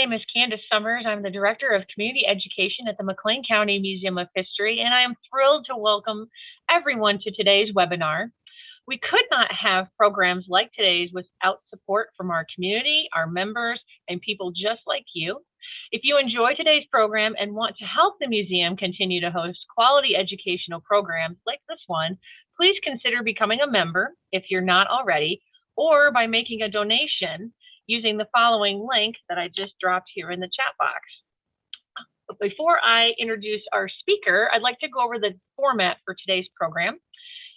name is Candace Summers. I'm the Director of Community Education at the McLean County Museum of History, and I am thrilled to welcome everyone to today's webinar. We could not have programs like today's without support from our community, our members, and people just like you. If you enjoy today's program and want to help the museum continue to host quality educational programs like this one, please consider becoming a member if you're not already, or by making a donation using the following link that I just dropped here in the chat box. But before I introduce our speaker, I'd like to go over the format for today's program.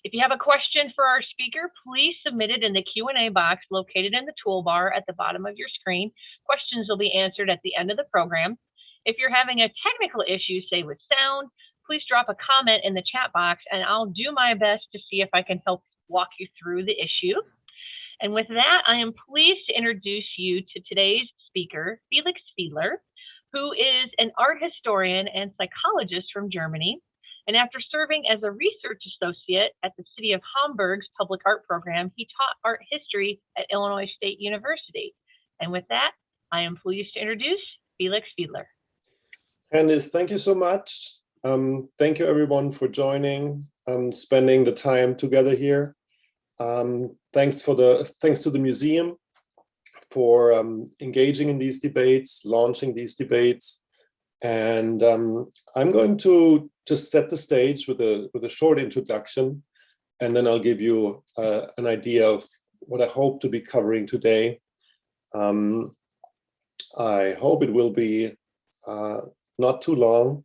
If you have a question for our speaker, please submit it in the Q&A box located in the toolbar at the bottom of your screen. Questions will be answered at the end of the program. If you're having a technical issue, say with sound, please drop a comment in the chat box and I'll do my best to see if I can help walk you through the issue. And with that, I am pleased to introduce you to today's speaker, Felix Fiedler, who is an art historian and psychologist from Germany. And after serving as a research associate at the City of Hamburg's public art program, he taught art history at Illinois State University. And with that, I am pleased to introduce Felix Fiedler. Candice, thank you so much. Thank you everyone for joining, spending the time together here. Thanks to the museum for engaging in these debates, launching these debates. And I'm going to just set the stage with a short introduction, and then I'll give you an idea of what I hope to be covering today. I hope it will be not too long.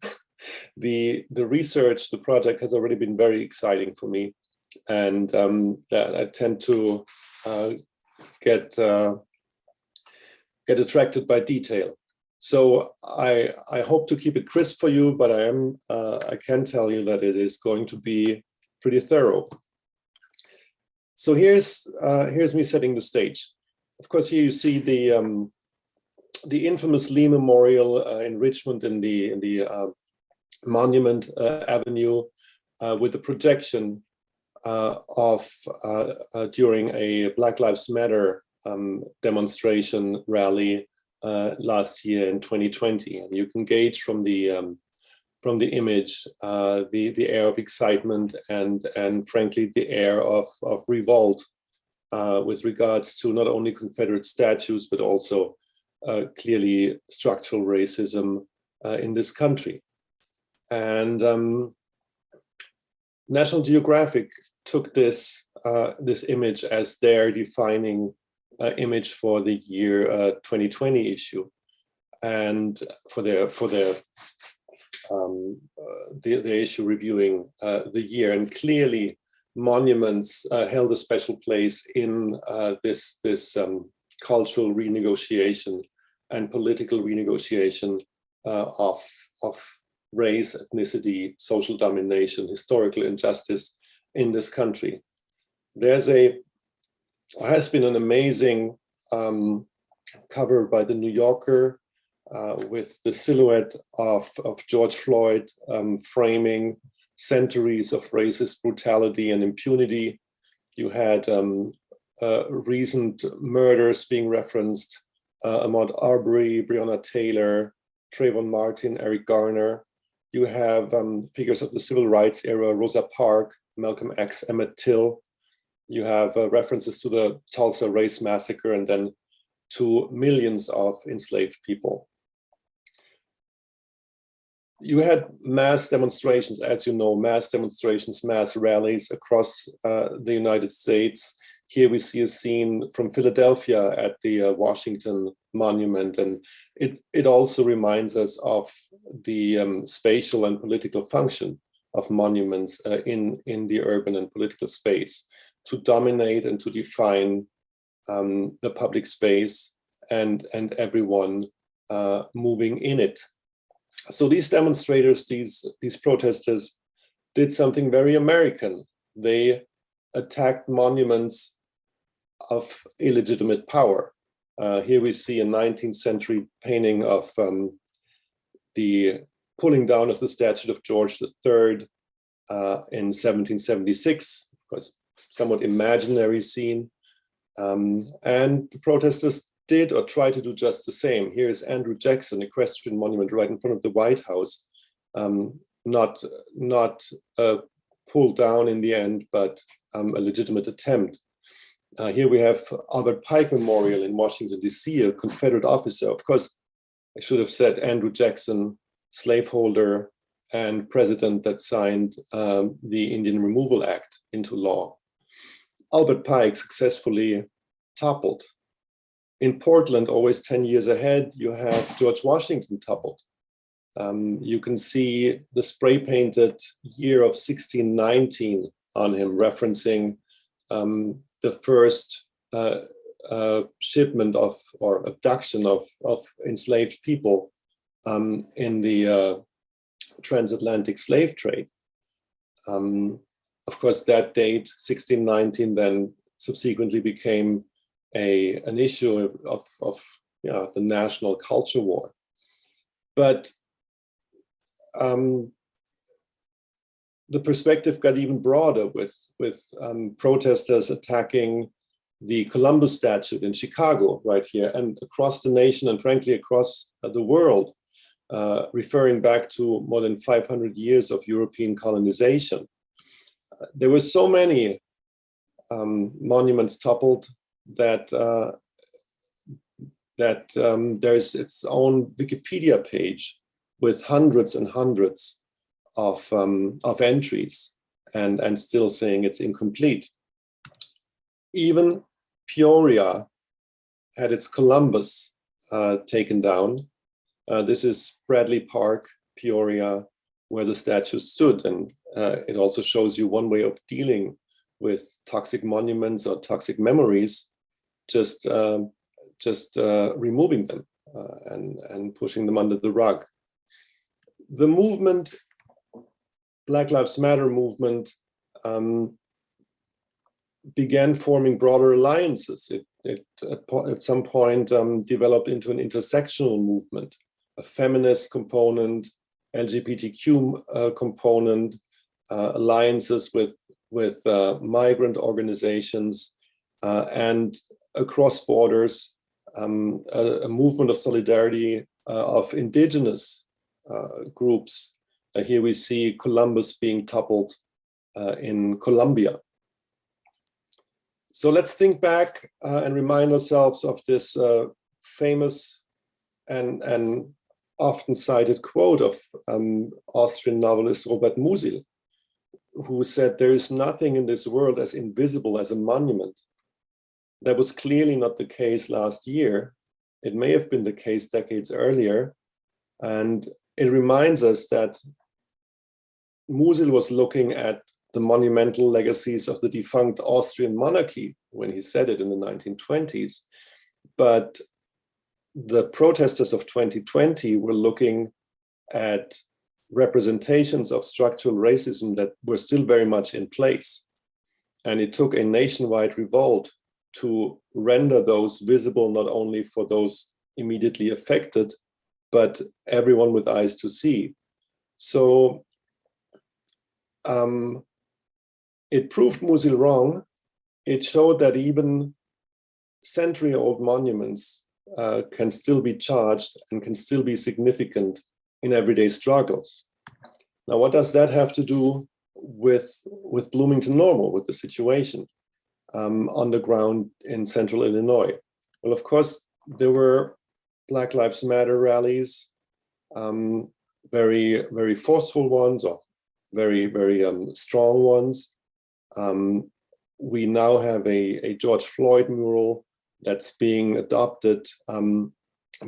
The research, the project has already been very exciting for me, and that I tend to get attracted by detail. So I hope to keep it crisp for you, but I can tell you that it is going to be pretty thorough. So here's me setting the stage. Of course, here you see the infamous Lee Memorial in Richmond in the Monument Avenue with the projection during a Black Lives Matter demonstration rally last year in 2020, and you can gauge from the image the air of excitement and frankly the air of revolt with regards to not only Confederate statues but also clearly structural racism in this country. And National Geographic took this image as their defining image for the year 2020 issue, and for their issue reviewing the year. And clearly, monuments held a special place in this cultural renegotiation and political renegotiation of race, ethnicity, social domination, historical injustice in this country. Has been an amazing cover by the New Yorker with the silhouette of George Floyd framing centuries of racist brutality and impunity. You had recent murders being referenced, Ahmaud Arbery, Breonna Taylor, Trayvon Martin, Eric Garner. You have figures of the civil rights era, Rosa Parks, Malcolm X, Emmett Till. You have references to the Tulsa Race Massacre, and then to millions of enslaved people. You had mass demonstrations, as you know, mass demonstrations, mass rallies across the United States. Here we see a scene from Philadelphia at the Washington Monument, and it also reminds us of the spatial and political function of monuments in the urban and political space, to dominate and to define the public space and everyone moving in it. So these demonstrators, these protesters, did something very American. They attacked monuments of illegitimate power. Here we see a 19th century painting of the pulling down of the statue of George III in 1776, of course, somewhat imaginary scene. And the protesters did or tried to do just the same. Here is Andrew Jackson equestrian monument right in front of the White House, not pulled down in the end, but a legitimate attempt. Here we have Albert Pike Memorial in Washington, D.C., a Confederate officer. Of course, I should have said Andrew Jackson, slaveholder and president that signed the Indian Removal Act into law. Albert Pike successfully toppled. In Portland, always 10 years ahead, you have George Washington toppled. You can see the spray painted year of 1619 on him, referencing the first shipment of or abduction of enslaved people in the transatlantic slave trade. Of course, that date, 1619, then subsequently became an issue of the national culture war. But the perspective got even broader with protesters attacking the Columbus statue in Chicago right here and across the nation and frankly across the world, referring back to more than 500 years of European colonization. There were so many monuments toppled that there's its own Wikipedia page with hundreds and hundreds of entries and still saying it's incomplete. Even Peoria had its Columbus taken down. This is Bradley Park, Peoria, where the statue stood. And it also shows you one way of dealing with toxic monuments or toxic memories, just removing them and pushing them under the rug. The movement, Black Lives Matter movement, began forming broader alliances. It at some point developed into an intersectional movement, a feminist component, LGBTQ component, alliances with migrant organizations, and across borders, a movement of solidarity of indigenous groups. Here we see Columbus being toppled in Colombia. So let's think back and remind ourselves of this famous and often cited quote of Austrian novelist Robert Musil, who said, "There is nothing in this world as invisible as a monument." That was clearly not the case last year. It may have been the case decades earlier. And it reminds us that Musil was looking at the monumental legacies of the defunct Austrian monarchy when he said it in the 1920s. But the protesters of 2020 were looking at representations of structural racism that were still very much in place. And it took a nationwide revolt to render those visible, not only for those immediately affected, but everyone with eyes to see. So it proved Musil wrong. It showed that even century-old monuments can still be charged and can still be significant in everyday struggles. Now, what does that have to do with Bloomington-Normal, with the situation on the ground in central Illinois? Well, of course, there were Black Lives Matter rallies, very, very forceful ones, or very, very strong ones. We now have a George Floyd mural that's being adopted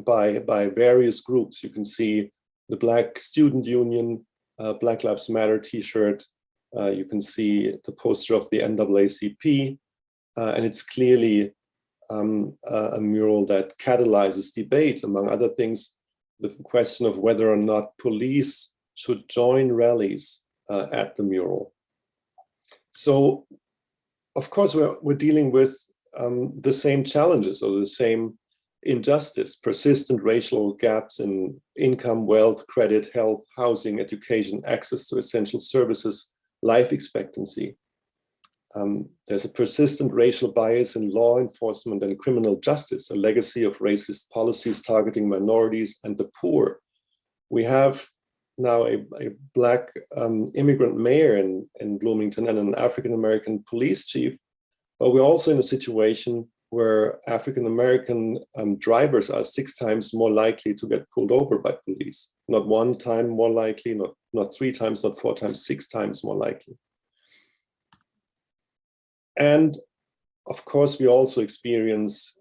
by various groups. You can see the Black Student Union, Black Lives Matter t-shirt. You can see the poster of the NAACP, and it's clearly a mural that catalyzes debate, among other things, the question of whether or not police should join rallies at the mural. So, of course, we're dealing with the same challenges or the same injustice, persistent racial gaps in income, wealth, credit, health, housing, education, access to essential services, life expectancy. there's a persistent racial bias in law enforcement and criminal justice, a legacy of racist policies targeting minorities and the poor. We have now a Black immigrant mayor in Bloomington and an African-American police chief, but we're also in a situation where African-American drivers are 6 times more likely to get pulled over by police. Not 1 time more likely, not 3 times, not 4 times, 6 times more likely. And of course, we also experience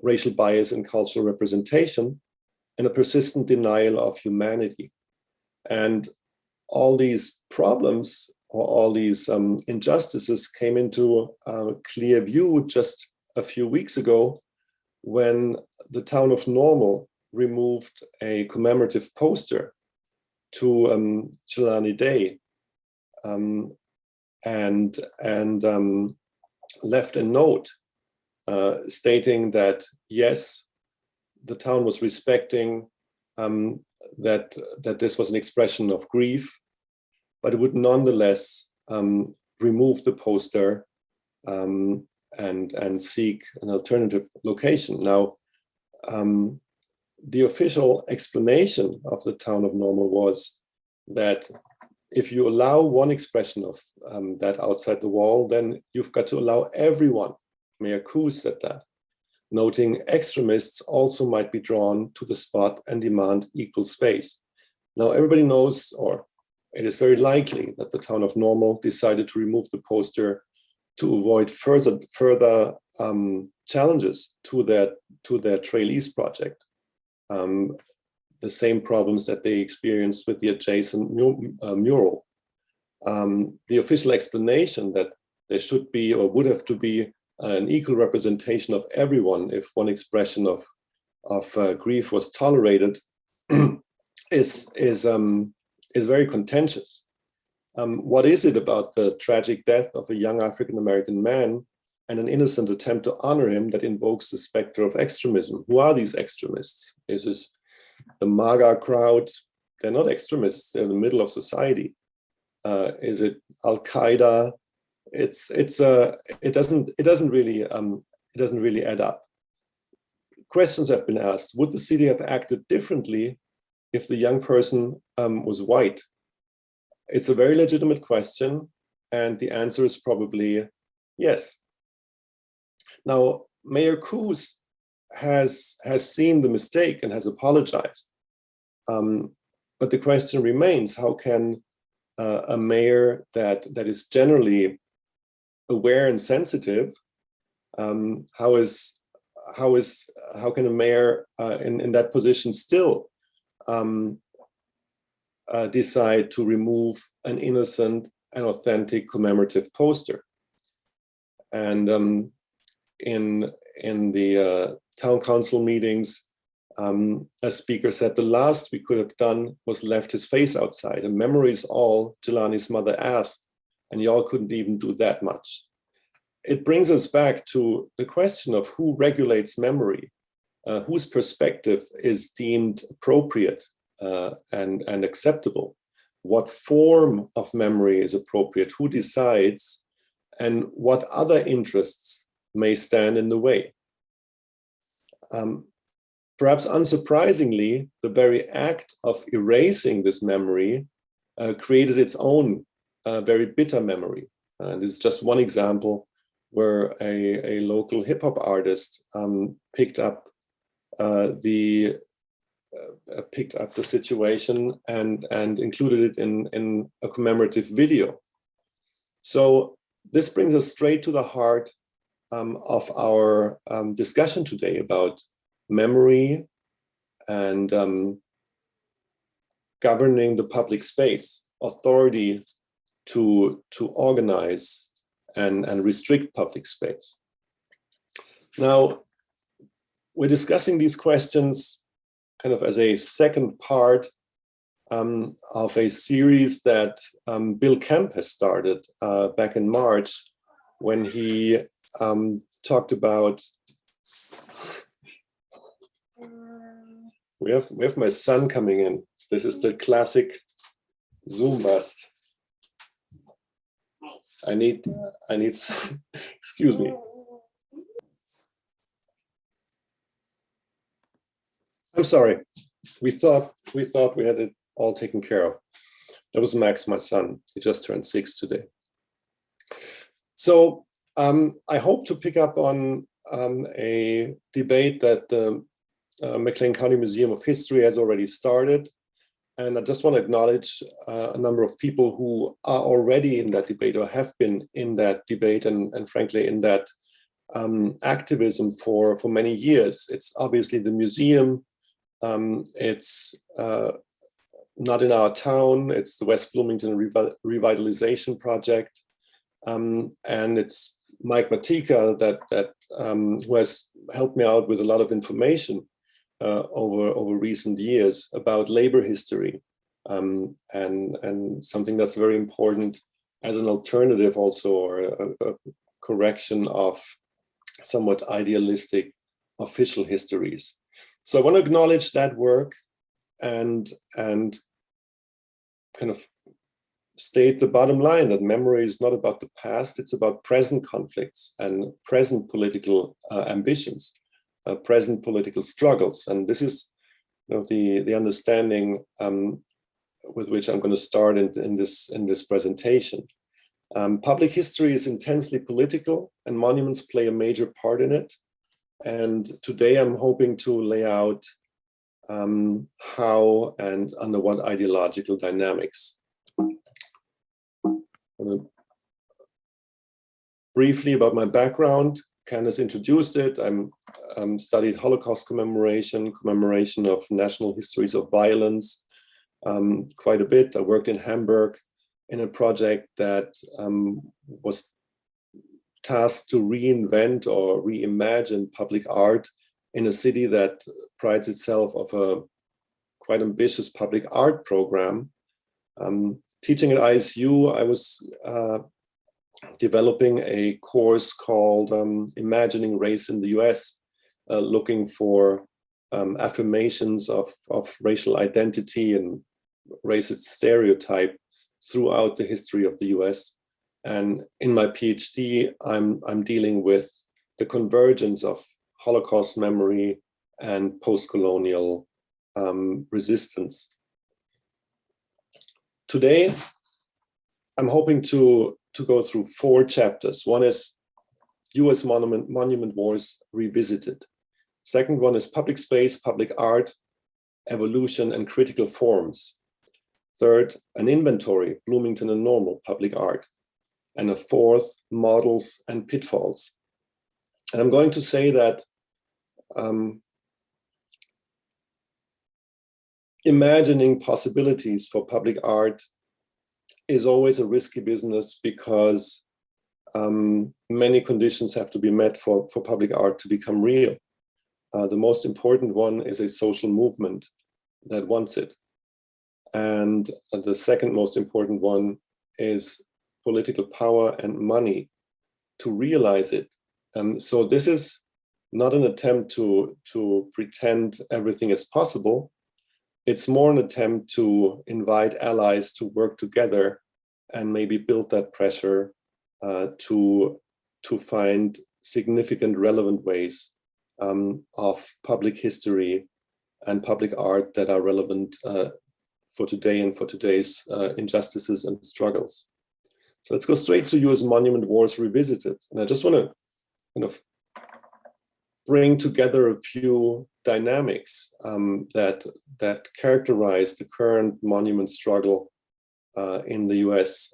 racial bias in cultural representation and a persistent denial of humanity. And all these problems or all these injustices came into clear view just a few weeks ago when the town of Normal removed a commemorative poster to Jelani Day and left a note stating that, yes, the town was respecting that this was an expression of grief, but it would nonetheless remove the poster and seek an alternative location. Now, the official explanation of the town of Normal was that if you allow one expression of that outside the wall, then you've got to allow everyone. Mayor Coos said that, noting extremists also might be drawn to the spot and demand equal space. Now, everybody knows, or it is very likely, that the town of Normal decided to remove the poster to avoid further challenges to their Trail East project. The same problems that they experienced with the adjacent mural. The official explanation that there should be or would have to be an equal representation of everyone if one expression of grief was tolerated is very contentious. What is it about the tragic death of a young African-American man and an innocent attempt to honor him that invokes the specter of extremism? Who are these extremists? Is this the MAGA crowd? They're not extremists, they're in the middle of society. Is it Al-Qaeda? It doesn't really add up. Questions have been asked. Would the city have acted differently if the young person was white? It's a very legitimate question, and the answer is probably yes. Now, Mayor Coos has seen the mistake and has apologized. But the question remains, how can a mayor that is generally aware and sensitive, how can a mayor in that position still decide to remove an innocent and authentic commemorative poster? And in the town council meetings, a speaker said the last we could have done was left his face outside. And memory is all Jelani's mother asked, and y'all couldn't even do that much. It brings us back to the question of who regulates memory, whose perspective is deemed appropriate and acceptable, what form of memory is appropriate, who decides, and what other interests may stand in the way. Perhaps unsurprisingly, the very act of erasing this memory created its own very bitter memory. This is just one example where a local hip hop artist picked up the situation and included it in a commemorative video. So this brings us straight to the heart of our discussion today about memory and governing the public space, authority to organize and restrict public space. Now, we're discussing these questions kind of as a second part of a series that Bill Kemp has started back in March when he talked about, we have my son coming in. This is the classic Zoom bust. I need, excuse me. I'm sorry. We thought we had it all taken care of. That was Max, my son. He just turned 6 today. So I hope to pick up on a debate that the McLean County Museum of History has already started. And I just want to acknowledge a number of people who are already in that debate or have been in that debate and frankly in that activism for many years. It's obviously the museum. It's not in our town. It's the West Bloomington Revitalization Project. And it's Mike Matika that who has helped me out with a lot of information over recent years about labor history, and something that's very important as an alternative also, or a correction of somewhat idealistic official histories. So I want to acknowledge that work and kind of state the bottom line that memory is not about the past, it's about present conflicts and present political ambitions, present political struggles. And this is, you know, the understanding with which I'm going to start in this presentation. Public history is intensely political and monuments play a major part in it. And today I'm hoping to lay out how and under what ideological dynamics. Briefly about my background, Candace introduced it. I'm studied Holocaust commemoration of national histories of violence quite a bit. I worked in Hamburg in a project that was tasked to reinvent or reimagine public art in a city that prides itself of a quite ambitious public art program. Teaching at ISU, I was developing a course called Imagining Race in the US, looking for affirmations of racial identity and racist stereotype throughout the history of the US. And in my PhD, I'm dealing with the convergence of Holocaust memory and post-colonial resistance. Today, I'm hoping to go through 4 chapters. One is US Monument Wars Revisited. Second one is public space, public art, evolution and critical forms. Third, an inventory, Bloomington-Normal public art. And a fourth, models and pitfalls. And I'm going to say that imagining possibilities for public art is always a risky business because many conditions have to be met for public art to become real. The most important one is a social movement that wants it. And the second most important one is political power and money to realize it. So this is not an attempt to pretend everything is possible. It's more an attempt to invite allies to work together and maybe build that pressure to find significant relevant ways of public history and public art that are relevant for today and for today's injustices and struggles. So let's go straight to US Monument Wars Revisited. And I just want to kind of bring together a few dynamics that characterize the current monument struggle in the US.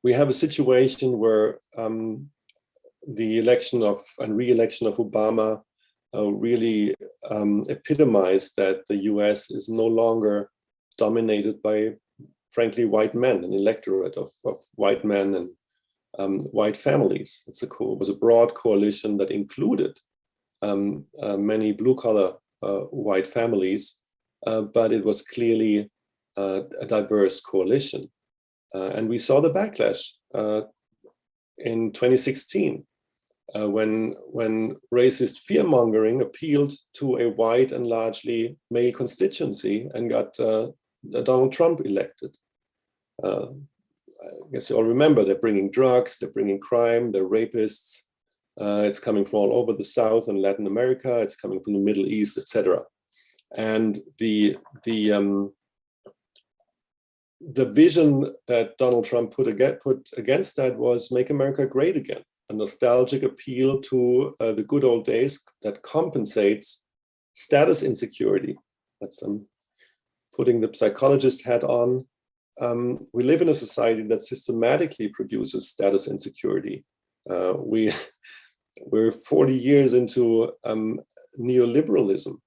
We have a situation where the election of and re-election of Obama really epitomized that the US is no longer dominated by, frankly, white men, an electorate of white men and white families. It was a broad coalition that included many blue-collar white families, but it was clearly a diverse coalition. And we saw the backlash in 2016 when racist fear-mongering appealed to a white and largely male constituency and got Donald Trump elected. I guess you all remember, they're bringing drugs, they're bringing crime, they're rapists. It's coming from all over the South and Latin America. It's coming from the Middle East, etc. And the vision that Donald Trump put against that was make America great again, a nostalgic appeal to the good old days that compensates status insecurity. That's putting the psychologist hat on. We live in a society that systematically produces status insecurity. We're 40 years into neoliberalism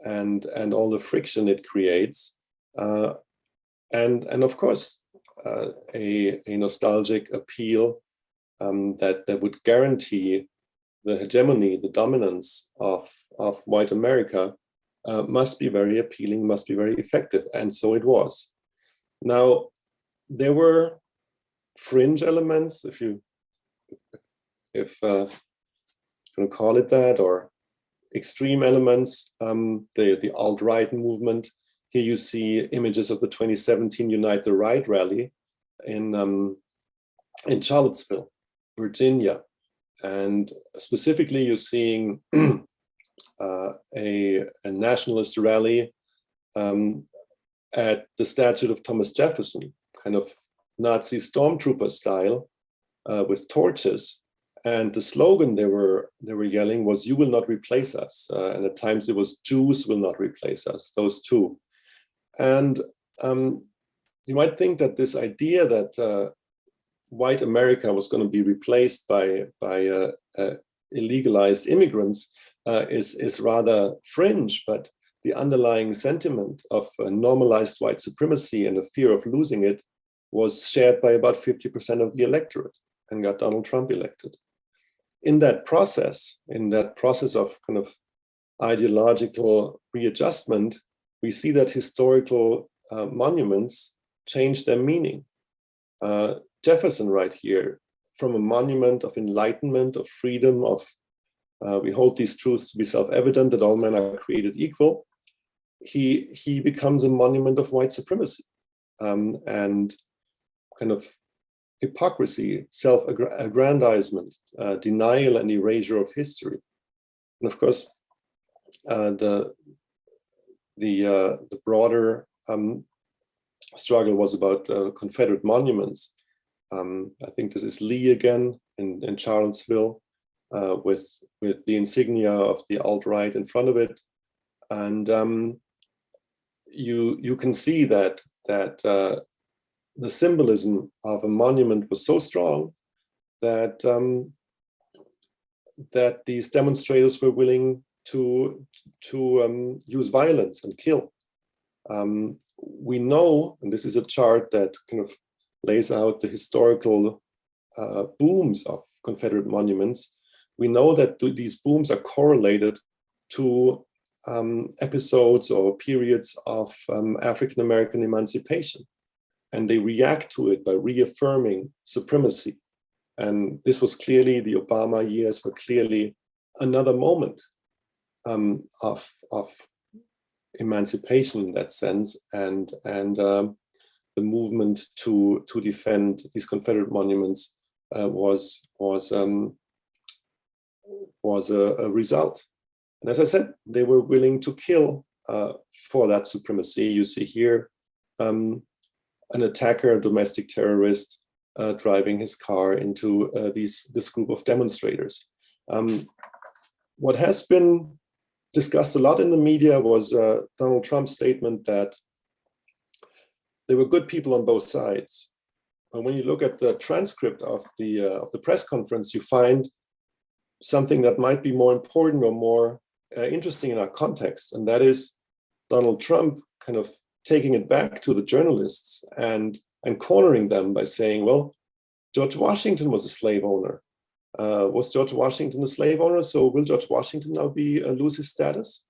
and all the friction it creates. And of course, a nostalgic appeal that would guarantee the hegemony, the dominance of white America must be very appealing, must be very effective. And so it was. Now, there were fringe elements, if you can call it that, or extreme elements, the alt-right movement. Here you see images of the 2017 Unite the Right rally in Charlottesville, Virginia. And specifically, you're seeing a nationalist rally at the statue of Thomas Jefferson, kind of Nazi stormtrooper style, with torches. And the slogan they were yelling was, "You will not replace us." And at times it was, "Jews will not replace us," those two. And you might think that this idea that white America was going to be replaced by illegalized immigrants is rather fringe, but the underlying sentiment of normalized white supremacy and the fear of losing it was shared by about 50% of the electorate and got Donald Trump elected. In that process of kind of ideological readjustment, we see that historical monuments change their meaning. Jefferson right here, from a monument of enlightenment, of freedom, of we hold these truths to be self-evident, that all men are created equal, he becomes a monument of white supremacy and kind of hypocrisy, self-aggrandizement, denial and erasure of history. And of course, the broader struggle was about Confederate monuments. I think this is Lee again in Charlottesville with the insignia of the alt-right in front of it. And you can see that the symbolism of a monument was so strong that that these demonstrators were willing to use violence and kill. We know, and this is a chart that kind of lays out the historical booms of Confederate monuments. We know that these booms are correlated to episodes or periods of African American emancipation. And they react to it by reaffirming supremacy. And this was clearly, the Obama years were clearly another moment of emancipation in that sense, and the movement to defend these Confederate monuments was a result. And as I said, they were willing to kill for that supremacy. You see here an attacker, a domestic terrorist, driving his car into this group of demonstrators. What has been discussed a lot in the media was Donald Trump's statement that there were good people on both sides. And when you look at the transcript of the press conference, you find something that might be more important or more interesting in our context, and that is Donald Trump kind of taking it back to the journalists and cornering them by saying, well, George Washington was a slave owner. Was George Washington a slave owner? So will George Washington now lose his status?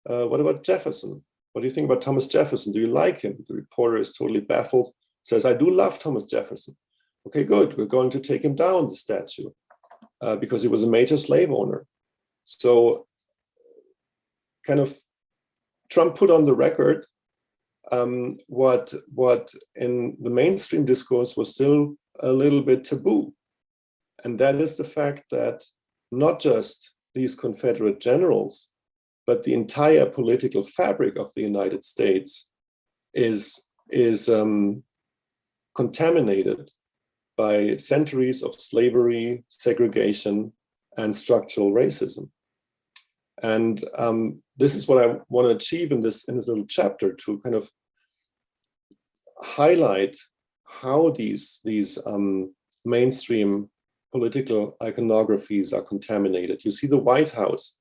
What about Jefferson? What do you think about Thomas Jefferson? Do you like him? The reporter is totally baffled, says, I do love Thomas Jefferson. Okay, good. We're going to take him down, the statue, because he was a major slave owner. So kind of Trump put on the record what in the mainstream discourse was still a little bit taboo. And that is the fact that not just these Confederate generals, but the entire political fabric of the United States is contaminated by centuries of slavery, segregation, and structural racism. And this is what I want to achieve in this little chapter, to kind of highlight how these mainstream political iconographies are contaminated. You see the White House,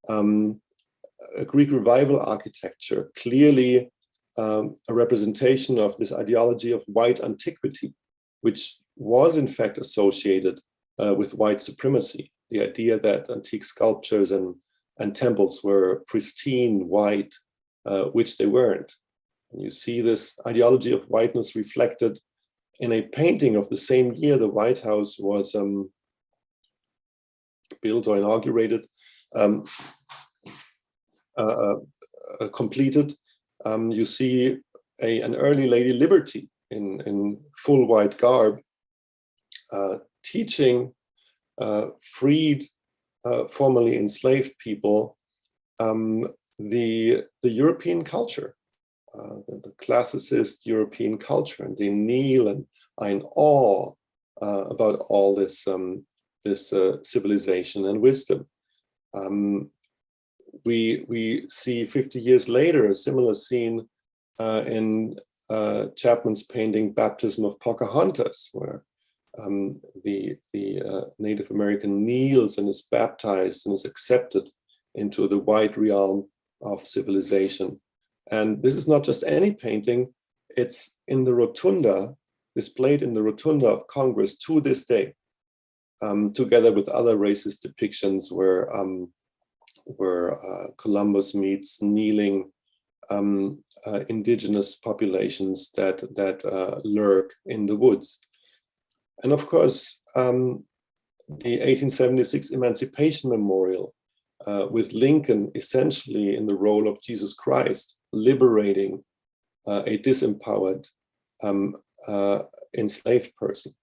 a Greek revival architecture, clearly a representation of this ideology of white antiquity, which was in fact associated with white supremacy. The idea that antique sculptures and temples were pristine white, which they weren't. And you see this ideology of whiteness reflected in a painting of the same year the White House was built or inaugurated, completed. You see an early Lady Liberty in full white garb, teaching freed, formerly enslaved people the European culture, the classicist European culture, and they kneel and are in awe about all this civilization and wisdom. We see 50 years later a similar scene in Chapman's painting Baptism of Pocahontas, where the Native American kneels and is baptized and is accepted into the white realm of civilization. And this is not just any painting, it's in the rotunda, displayed in the rotunda of Congress to this day, together with other racist depictions where Columbus meets kneeling indigenous populations that lurk in the woods. And of course, the 1876 Emancipation Memorial with Lincoln essentially in the role of Jesus Christ, liberating a disempowered enslaved person.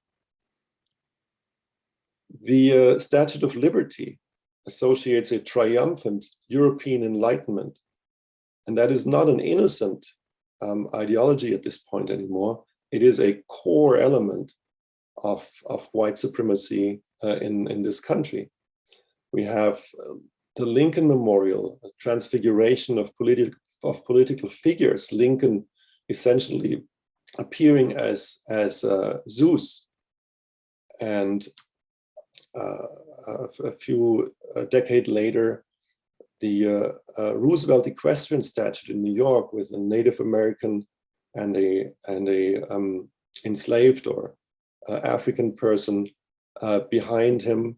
The Statue of Liberty associates a triumphant European Enlightenment. And that is not an innocent ideology at this point anymore. It is a core element of white supremacy in this country. We have the Lincoln Memorial, a transfiguration of political figures, Lincoln essentially appearing as Zeus. And a few decades later, the Roosevelt Equestrian Statue in New York with a Native American and a enslaved or African person behind him,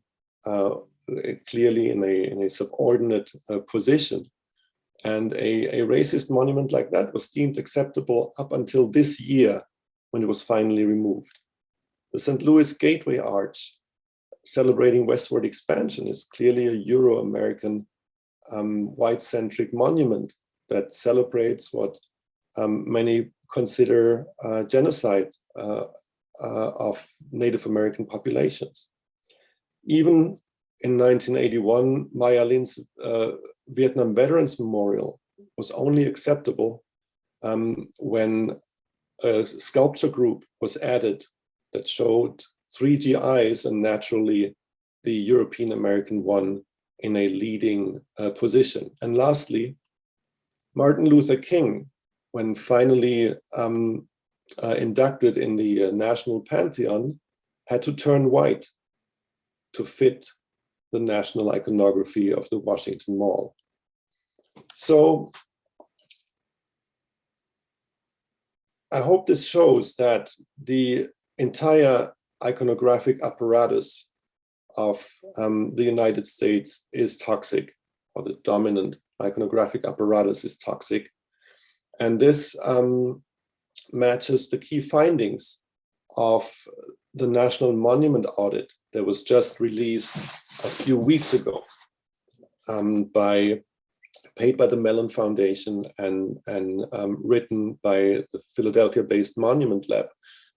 clearly in a subordinate position. And a racist monument like that was deemed acceptable up until this year, when it was finally removed. The St. Louis Gateway Arch, celebrating westward expansion, is clearly a Euro-American white-centric monument that celebrates what many consider genocide of Native American populations. Even in 1981, Maya Lin's Vietnam Veterans Memorial was only acceptable when a sculpture group was added that showed 3 GIs and naturally the European American one in a leading position. And lastly, Martin Luther King, when finally inducted in the National Pantheon, had to turn white to fit the national iconography of the Washington Mall. So I hope this shows that the entire iconographic apparatus of the United States is toxic, or the dominant iconographic apparatus is toxic. And this matches the key findings of the National Monument Audit that was just released a few weeks ago by paid by the Mellon Foundation and written by the Philadelphia-based Monument Lab.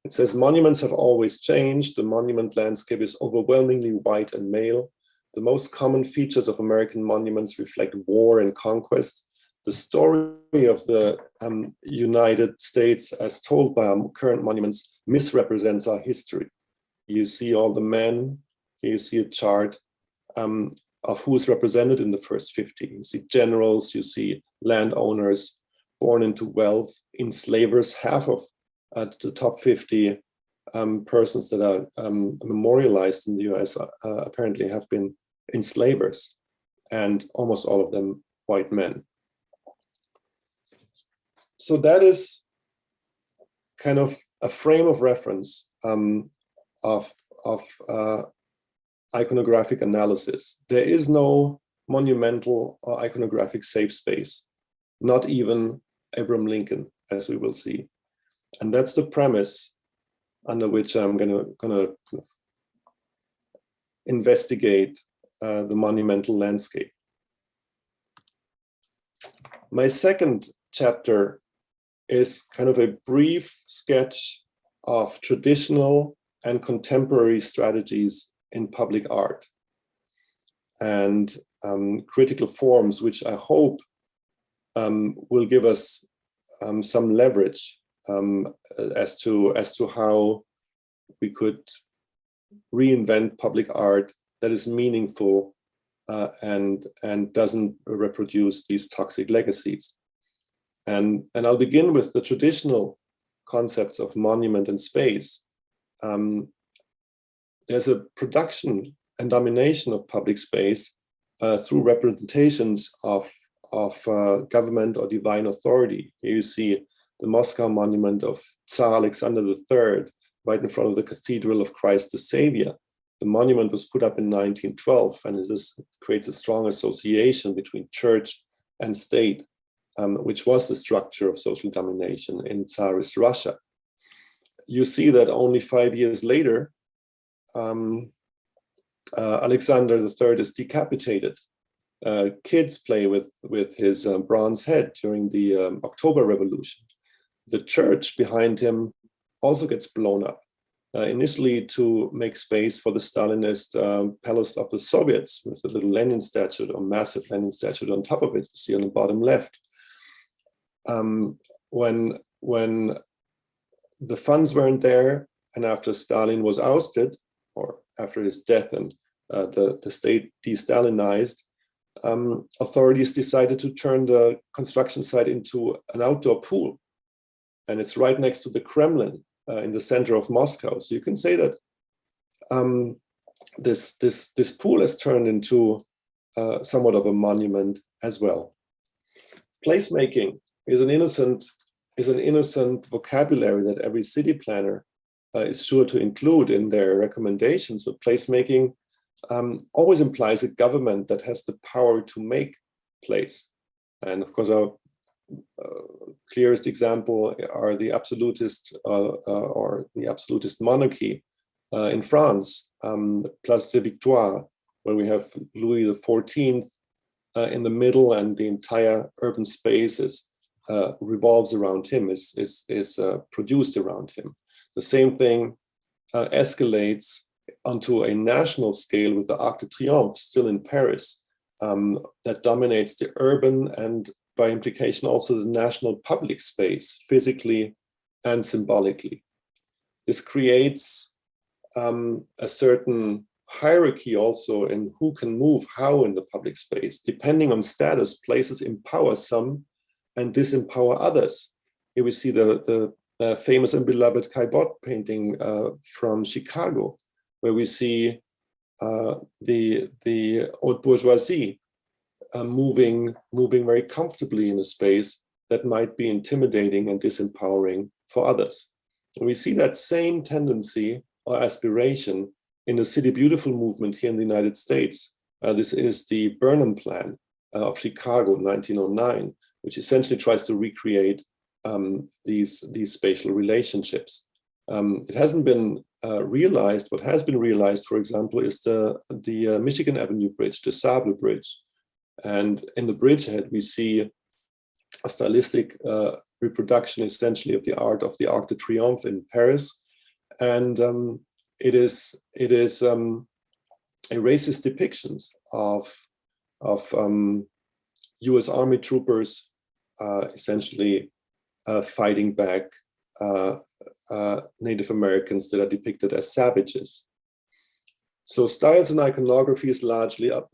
It says, monuments have always changed. The monument landscape is overwhelmingly white and male. The most common features of American monuments reflect war and conquest. The story of the United States, as told by our current monuments, misrepresents our history. You see all the men, here you see a chart of who is represented in the first 50. You see generals, you see landowners born into wealth, enslavers. Half of the top 50 persons that are memorialized in the US apparently have been enslavers, and almost all of them white men. So that is kind of a frame of reference of iconographic analysis. There is no monumental or iconographic safe space, not even Abraham Lincoln, as we will see. And that's the premise under which I'm gonna investigate the monumental landscape. My second chapter is kind of a brief sketch of traditional and contemporary strategies in public art and critical forms, which I hope will give us some leverage as to how we could reinvent public art that is meaningful and doesn't reproduce these toxic legacies. And I'll begin with the traditional concepts of monument and space. There's a production and domination of public space through representations of government or divine authority. Here you see the Moscow monument of Tsar Alexander III, right in front of the Cathedral of Christ the Savior. The monument was put up in 1912, and it creates a strong association between church and state, which was the structure of social domination in Tsarist Russia. You see that only 5 years later, Alexander III is decapitated. Kids play with his bronze head during the October Revolution. The church behind him also gets blown up, initially to make space for the Stalinist Palace of the Soviets, with a little Lenin statue or massive Lenin statue on top of it, you see on the bottom left. When the funds weren't there, and after Stalin was ousted, or after his death and the state de-Stalinized, authorities decided to turn the construction site into an outdoor pool. And it's right next to the Kremlin in the center of Moscow. So you can say that this pool has turned into somewhat of a monument as well. Placemaking is an innocent vocabulary that every city planner is sure to include in their recommendations, but placemaking always implies a government that has the power to make place. And of course, our clearest example are the absolutist or the absolutist monarchy in France, Place de Victoire, where we have Louis XIV in the middle, and the entire urban space revolves around him, is produced around him. The same thing escalates onto a national scale with the Arc de Triomphe, still in Paris, that dominates the urban and by implication also the national public space, physically and symbolically. This creates a certain hierarchy also in who can move how in the public space. Depending on status, places empower some and disempower others. Here we see the famous and beloved Caillebotte painting from Chicago, where we see the haute bourgeoisie moving very comfortably in a space that might be intimidating and disempowering for others. And we see that same tendency or aspiration in the City Beautiful movement here in the United States. This is the Burnham Plan of Chicago, 1909, which essentially tries to recreate these spatial relationships. It hasn't been realized. What has been realized, for example, is the Michigan Avenue Bridge, the Sable Bridge, And in the bridgehead, we see a stylistic reproduction essentially of the art of the Arc de Triomphe in Paris. And it is a racist depictions of US Army troopers essentially fighting back Native Americans that are depicted as savages. So styles and iconographies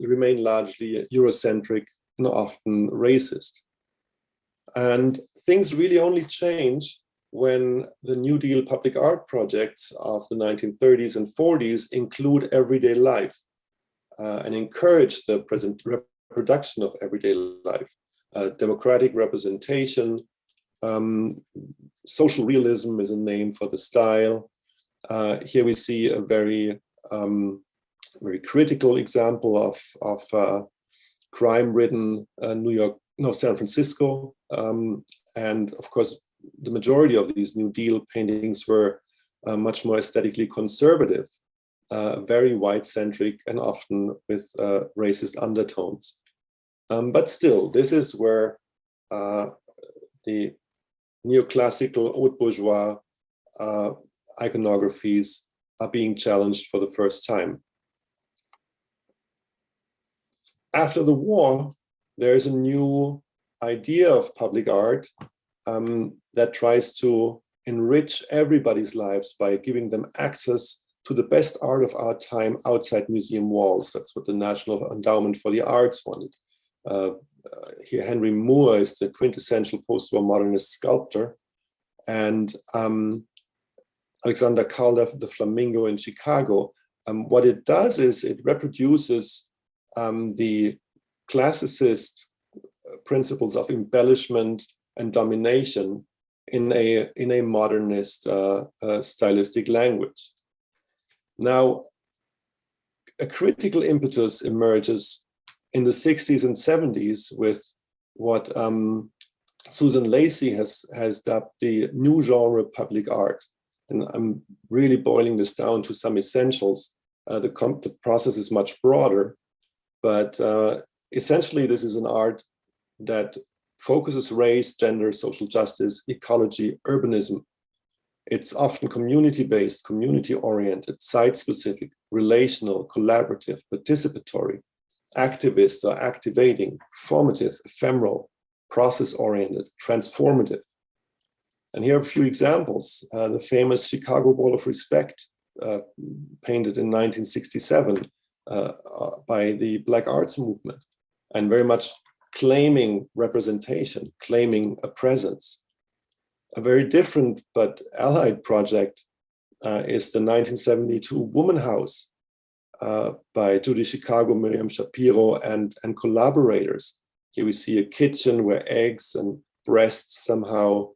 remain largely Eurocentric and often racist. And things really only change when the New Deal public art projects of the 1930s and 40s include everyday life and encourage the present reproduction of everyday life, democratic representation. Social realism is a name for the style. Here we see a very critical example of crime-ridden San Francisco. And of course, the majority of these New Deal paintings were much more aesthetically conservative, very white-centric, and often with racist undertones. But still, this is where the neoclassical haute bourgeois iconographies are being challenged for the first time. After the war, there's a new idea of public art that tries to enrich everybody's lives by giving them access to the best art of our time outside museum walls. That's what the National Endowment for the Arts wanted. Here, Henry Moore is the quintessential post-war modernist sculptor, and Alexander Calder, the Flamingo in Chicago. What it does is it reproduces the classicist principles of embellishment and domination in a modernist stylistic language. Now, a critical impetus emerges in the 60s and 70s with what Susan Lacey has dubbed the new genre public art. And I'm really boiling this down to some essentials. The process is much broader, but essentially this is an art that focuses race, gender, social justice, ecology, urbanism. It's often community-based, community-oriented, site-specific, relational, collaborative, participatory, activist or activating, formative, ephemeral, process-oriented, transformative. And here are a few examples. The famous Chicago Wall of Respect, painted in 1967 by the Black Arts Movement, and very much claiming representation, claiming a presence. A very different but allied project is the 1972 Woman House by Judy Chicago, Miriam Shapiro, and collaborators. Here we see a kitchen where eggs and breasts somehow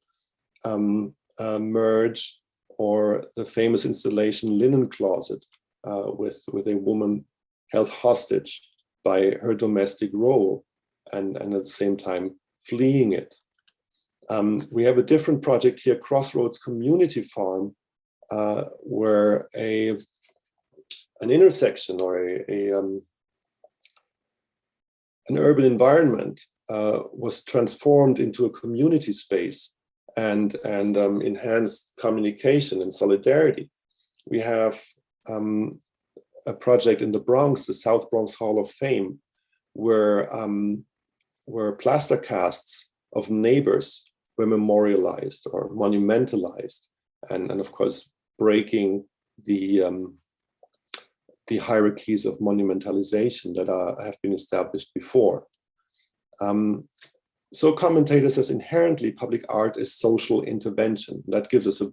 merge, or the famous installation Linen Closet with a woman held hostage by her domestic role and at the same time fleeing it. We have a different project here, Crossroads Community Farm, where an intersection or an urban environment was transformed into a community space and enhanced communication and solidarity. We have a project in the Bronx, the South Bronx Hall of Fame, where plaster casts of neighbors were memorialized or monumentalized, and of course breaking the hierarchies of monumentalization that have been established before. So commentators says inherently public art is social intervention. That gives us a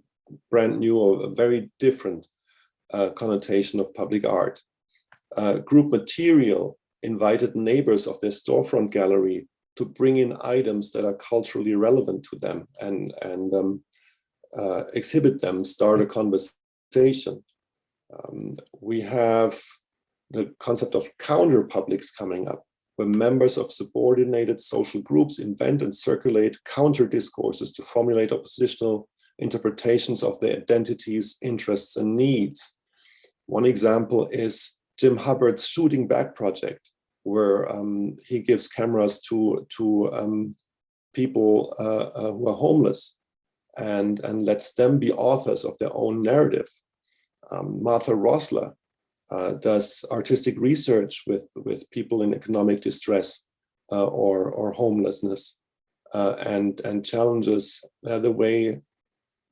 brand new or a very different connotation of public art. Group Material invited neighbors of their storefront gallery to bring in items that are culturally relevant to them and exhibit them, start a conversation. We have the concept of counter publics coming up, where members of subordinated social groups invent and circulate counter discourses to formulate oppositional interpretations of their identities, interests, and needs. One example is Jim Hubbard's Shooting Back project, where he gives cameras to people who are homeless and lets them be authors of their own narrative. Martha Rosler does artistic research with people in economic distress or homelessness, and challenges the way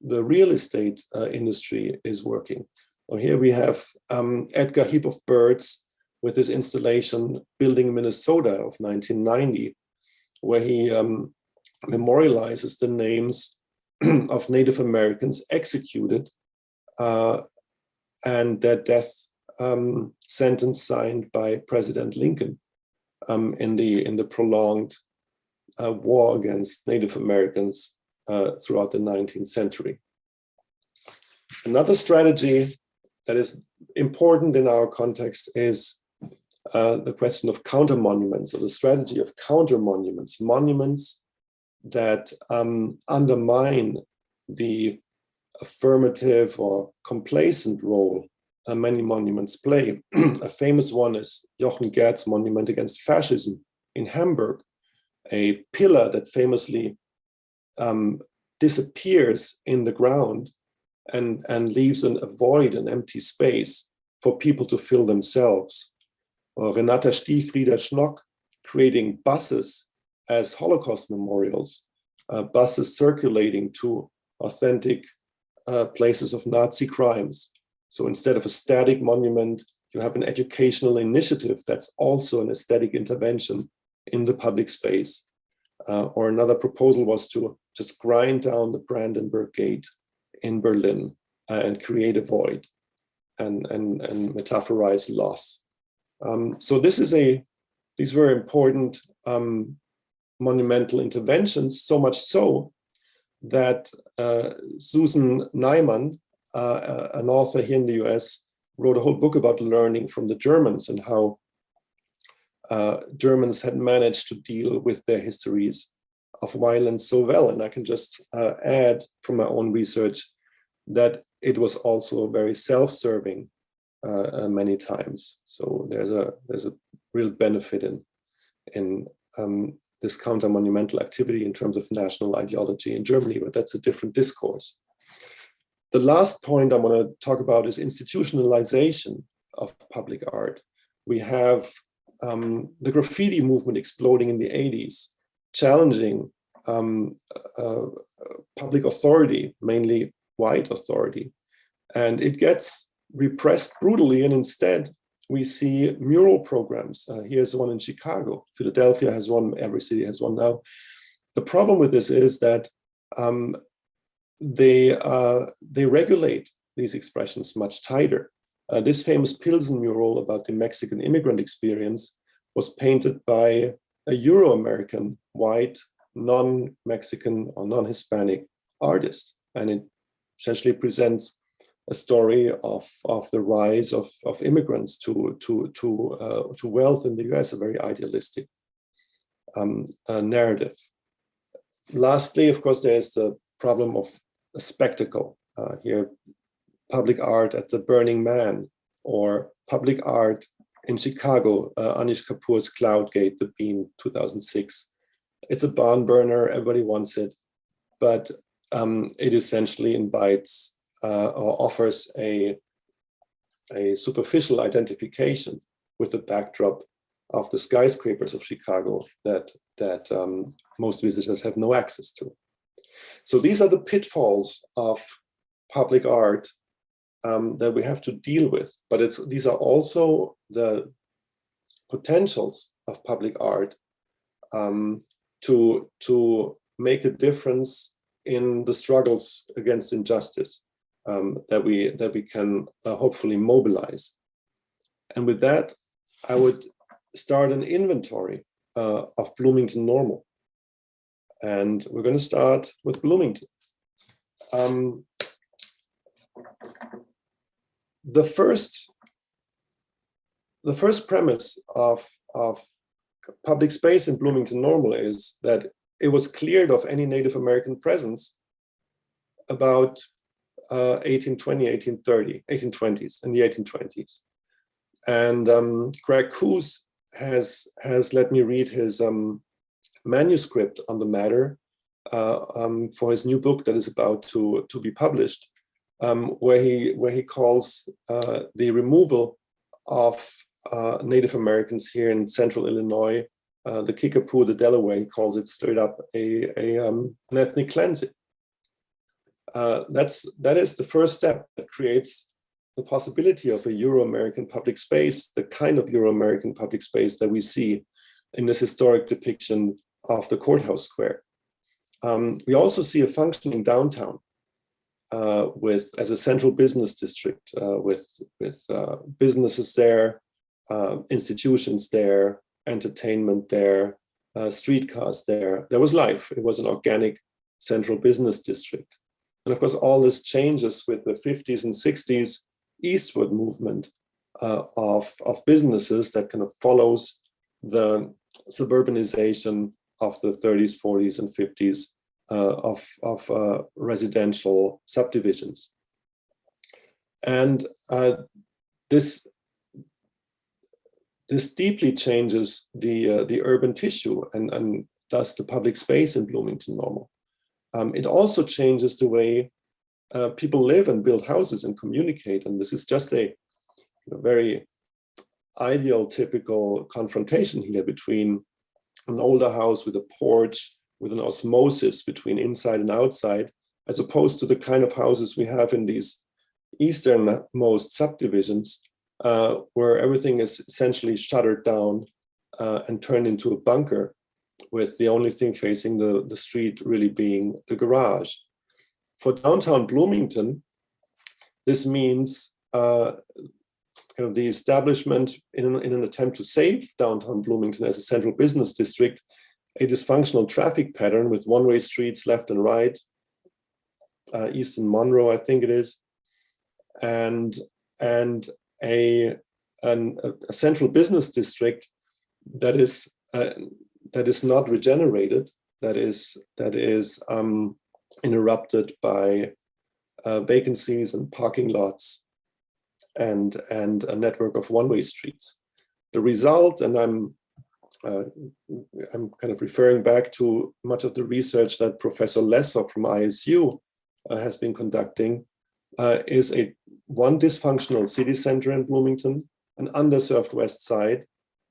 the real estate industry is working. Well, here we have Edgar Heap of Birds with his installation Building Minnesota of 1990, where he memorializes the names of Native Americans executed and their death sentence signed by President Lincoln in the prolonged war against Native Americans throughout the 19th century. Another strategy that is important in our context is the question of counter monuments, or the strategy of counter monuments, monuments that undermine the affirmative or complacent role many monuments play. A famous one is Jochen Gert's monument against fascism in Hamburg, a pillar that famously disappears in the ground and leaves a void, an empty space for people to fill themselves. Or Renata Stiefrieder Schnock creating buses as Holocaust memorials, buses circulating to authentic places of Nazi crimes. So instead of a static monument, you have an educational initiative that's also an aesthetic intervention in the public space. Or another proposal was to just grind down the Brandenburg Gate in Berlin and create a void and metaphorize loss. So these were important monumental interventions, so much so that Susan Neiman, an author here in the US, wrote a whole book about learning from the Germans and how Germans had managed to deal with their histories of violence so well. And I can just add from my own research that it was also very self-serving many times. So there's a real benefit in this counter-monumental activity in terms of national ideology in Germany, but that's a different discourse. The last point I want to talk about is institutionalization of public art. We have the graffiti movement exploding in the 80s, challenging public authority, mainly white authority, and it gets repressed brutally, and instead we see mural programs. Here's one in Chicago. Philadelphia has one, every city has one now. The problem with this is that they regulate these expressions much tighter. This famous Pilsen mural about the Mexican immigrant experience was painted by a Euro-American, white, non-Mexican or non-Hispanic artist. And it essentially presents a story of the rise of immigrants to wealth in the US, a very idealistic narrative. Lastly, of course, there's the problem of a spectacle. Here, public art at the Burning Man, or public art in Chicago, Anish Kapoor's Cloud Gate, the Bean, 2006. It's a barn burner, everybody wants it, but it essentially invites or offers a superficial identification with the backdrop of the skyscrapers of Chicago that most visitors have no access to. So these are the pitfalls of public art that we have to deal with, but these are also the potentials of public art to make a difference in the struggles against injustice that we can hopefully mobilize. And with that, I would start an inventory of Bloomington-Normal. And we're going to start with Bloomington. The first premise of public space in Bloomington-Normal is that it was cleared of any Native American presence about 1820, 1830, 1820s, in the 1820s. And Greg Coos has let me read his manuscript on the matter for his new book that is about to be published, where he calls the removal of Native Americans here in central Illinois, the Kickapoo, the Delaware, he calls it straight up an ethnic cleansing. That is the first step that creates the possibility of a Euro-American public space, the kind of Euro-American public space that we see in this historic depiction of the courthouse square. We also see a functioning downtown as a central business district with businesses there, institutions there, entertainment there, streetcars there. There was life. It was an organic central business district. And of course, all this changes with the 50s and 60s eastward movement of businesses that kind of follows the suburbanization of the 30s, 40s, and 50s of residential subdivisions. And this deeply changes the urban tissue and thus the public space in Bloomington-Normal. It also changes the way people live and build houses and communicate. And this is just a very ideal, typical confrontation here between an older house with a porch, with an osmosis between inside and outside, as opposed to the kind of houses we have in these easternmost subdivisions, where everything is essentially shuttered down and turned into a bunker, with the only thing facing the street really being the garage. For downtown Bloomington, this means kind of the establishment in an attempt to save downtown Bloomington as a central business district, a dysfunctional traffic pattern with one-way streets left and right, East and Monroe, I think it is, and a central business district that is not regenerated, that is interrupted by vacancies and parking lots and a network of one-way streets. The result, and I'm kind of referring back to much of the research that Professor Lesser from ISU has been conducting, is one dysfunctional city center in Bloomington, an underserved west side,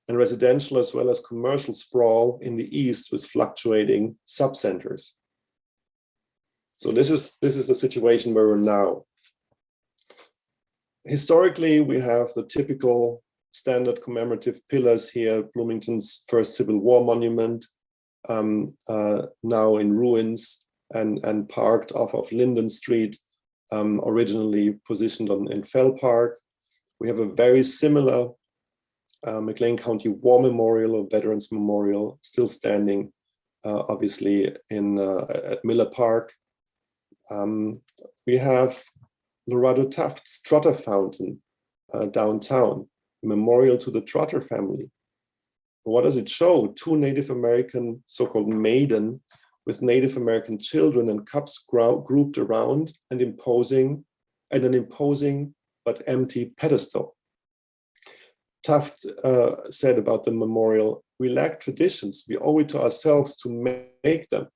and residential as well as commercial sprawl in the east with fluctuating subcenters. So this is the situation where we're now. Historically, we have the typical standard commemorative pillars here, Bloomington's first Civil War monument, now in ruins and parked off of Linden Street, originally positioned in Fell Park. We have a very similar McLean County War Memorial or Veterans Memorial still standing, obviously at Miller Park. We have Lorado Taft's Trotter Fountain downtown, a memorial to the Trotter family. What does it show? Two Native American so-called maiden with Native American children and cups grouped around and an imposing but empty pedestal. Taft said about the memorial, "We lack traditions. We owe it to ourselves to make them.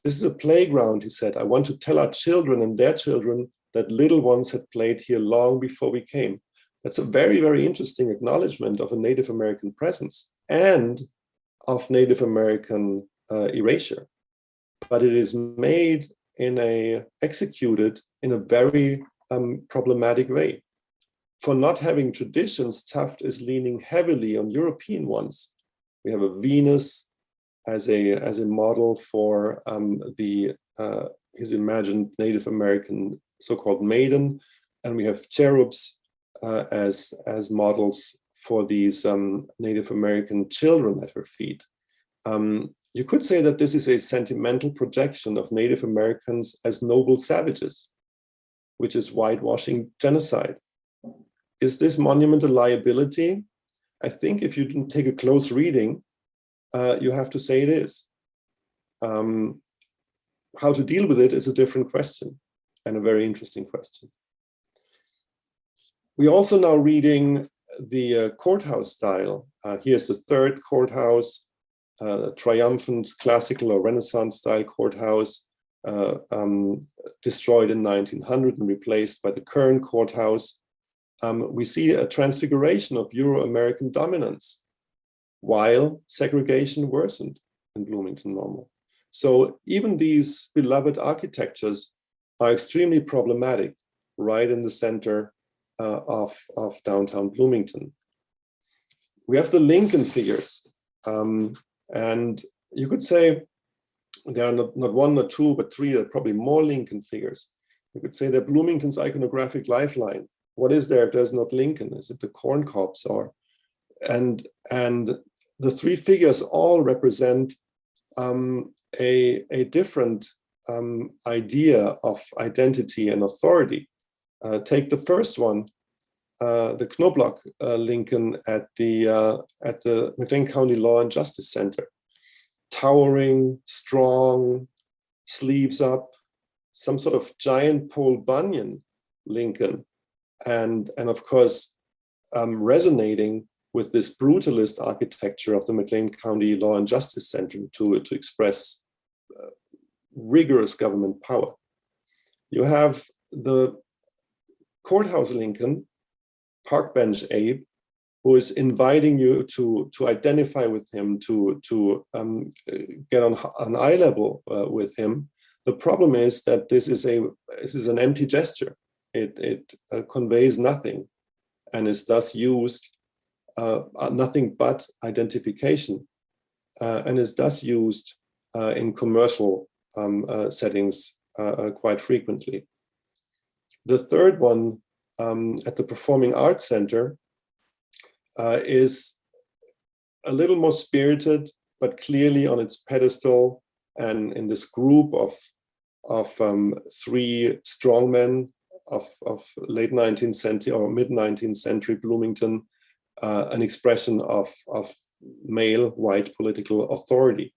This is a playground," he said. "I want to tell our children and their children that little ones had played here long before we came." That's a very, very interesting acknowledgement of a Native American presence and of Native American erasure. But it is executed in a very problematic way. For not having traditions, Taft is leaning heavily on European ones. We have a Venus as a model for his imagined Native American so-called maiden, and we have cherubs as models for these Native American children at her feet. You could say that this is a sentimental projection of Native Americans as noble savages, which is whitewashing genocide. Is this monument a liability? I think if you didn't take a close reading, you have to say it is. How to deal with it is a different question and a very interesting question. We're also now reading the courthouse style. Here's the third courthouse, triumphant classical or Renaissance style courthouse, destroyed in 1900 and replaced by the current courthouse. We see a transfiguration of Euro-American dominance, while segregation worsened in Bloomington-Normal. So even these beloved architectures are extremely problematic right in the center of downtown Bloomington. We have the Lincoln figures, and you could say there are not one or two, but three, probably more Lincoln figures. You could say they're Bloomington's iconographic lifeline. What is there if there's not Lincoln? Is it the Corn Cobs? Or and the three figures all represent a different idea of identity and authority. Take the first one, the Knobloch Lincoln at the McLean County Law and Justice Center. Towering, strong, sleeves up, some sort of giant Paul Bunyan Lincoln, and of course resonating with this brutalist architecture of the McLean County Law and Justice Center to express rigorous government power. You have the courthouse Lincoln, Park Bench Abe, who is inviting you to identify with him, to get on eye level with him. The problem is that this is an empty gesture. It conveys nothing, and is thus used nothing but identification, and is thus used in commercial settings quite frequently. The third one at the Performing Arts Center is a little more spirited, but clearly on its pedestal and in this group of three strongmen of late 19th century or mid 19th century Bloomington, an expression of male white political authority.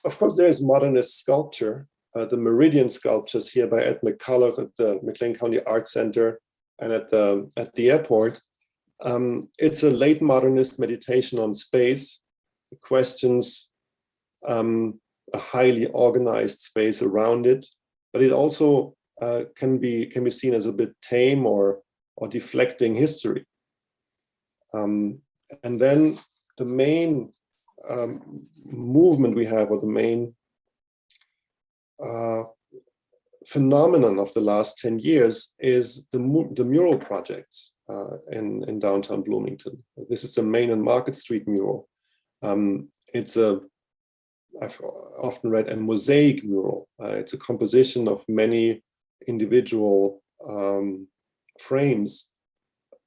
Of course, there is modernist sculpture, the Meridian sculptures here by Ed McCulloch at the McLean County Art Center and at the airport. It's a late modernist meditation on space. It questions a highly organized space around it, but it also can be seen as a bit tame or deflecting history. And then the main movement we have, or the main phenomenon of the last 10 years, is the mural projects in downtown Bloomington. This is the Main and Market Street mural. I've often read a mosaic mural. It's a composition of many individual frames.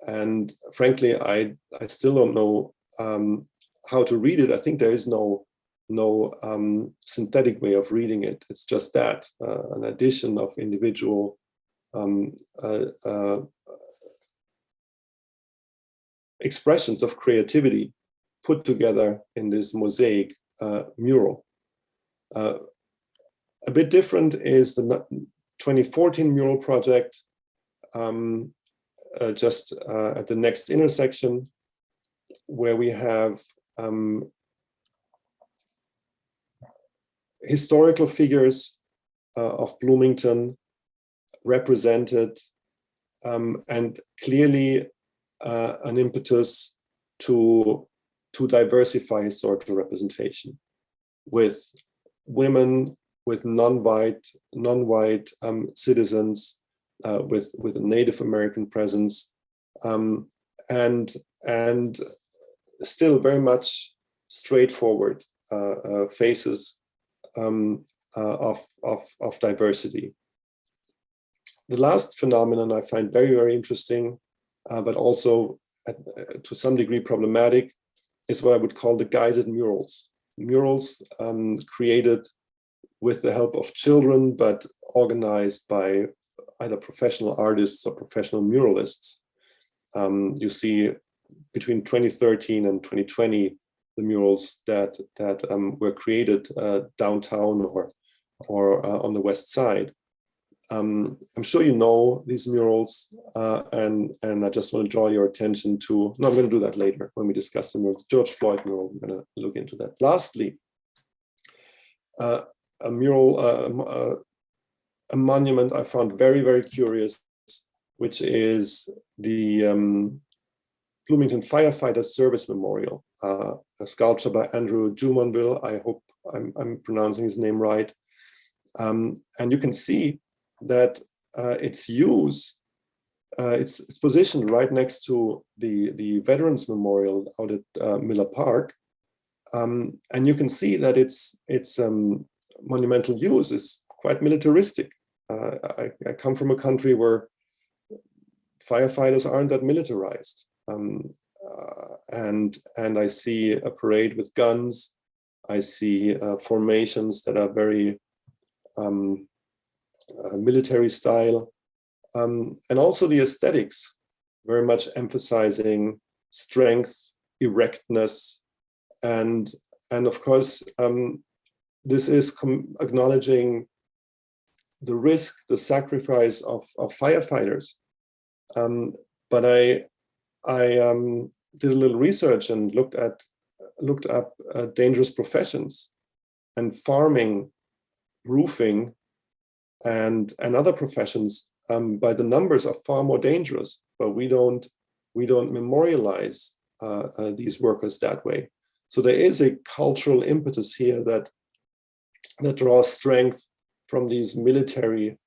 And frankly, I still don't know how to read it. I think there is no synthetic way of reading it. It's just that, an addition of individual expressions of creativity put together in this mosaic mural. A bit different is the 2014 mural project, just at the next intersection, where we have historical figures of Bloomington represented, and clearly an impetus to diversify historical representation with women, with non-white citizens, with a Native American presence, and still very much straightforward faces of diversity. The last phenomenon I find very, very interesting, but also to some degree problematic, is what I would call the guided murals. Murals created with the help of children, but organized by either professional artists or professional muralists. You see between 2013 and 2020, the murals that were created downtown or on the west side. I'm sure you know these murals, and I just want to draw your attention to, no, I'm going to do that later when we discuss the mural. George Floyd mural, I'm going to look into that. Lastly, a mural, a monument I found very, very curious, which is the Bloomington Firefighter Service Memorial, a sculpture by Andrew Jumonville. I hope I'm pronouncing his name right. And you can see that its use, it's positioned right next to the Veterans Memorial out at Miller Park. And you can see that its monumental use is quite militaristic. I come from a country where firefighters aren't that militarized. And I see a parade with guns. I see formations that are very military style, and also the aesthetics, very much emphasizing strength, erectness, and of course, this is acknowledging the risk, the sacrifice of firefighters. But I did a little research and looked up dangerous professions, and farming, roofing, and other professions by the numbers are far more dangerous. But we don't memorialize these workers that way. So there is a cultural impetus here that draws strength from these military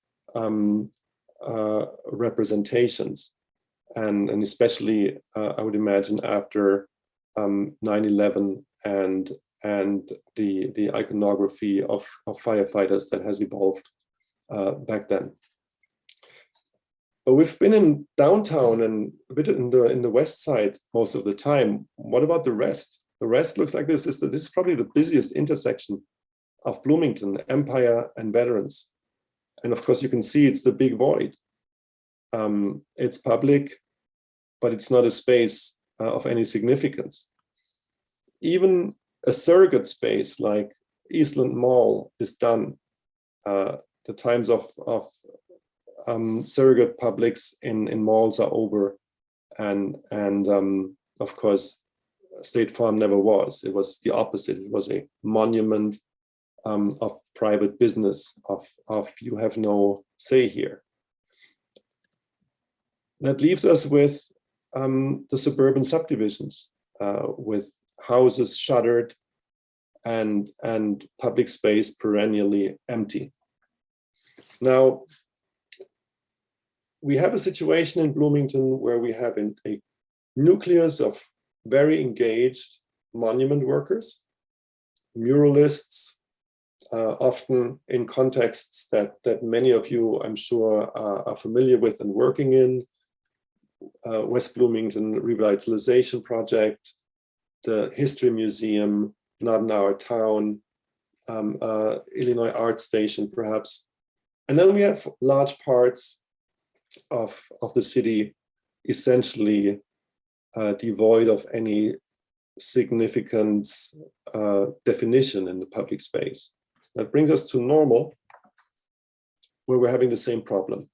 representations, and especially I would imagine after 9/11 and the iconography of firefighters that has evolved back then. But we've been in downtown and a bit in the west side most of the time. What about the rest? The rest looks like this. This is probably the busiest intersection of Bloomington, Empire and Veterans. And of course, you can see it's the big void. It's public, but it's not a space of any significance. Even a surrogate space like Eastland Mall is done. The times of surrogate publics in malls are over, and of course, State Farm never was. It was the opposite. It was a monument of private business, of you have no say here. That leaves us with the suburban subdivisions, with houses shuttered and public space perennially empty. Now, we have a situation in Bloomington where we have a nucleus of very engaged monument workers, muralists, often in contexts that many of you, I'm sure, are familiar with and working in. West Bloomington Revitalization Project, the History Museum, Not in Our Town, Illinois Art Station, perhaps. And then we have large parts of the city essentially devoid of any significant definition in the public space. That brings us to Normal, where we're having the same problem.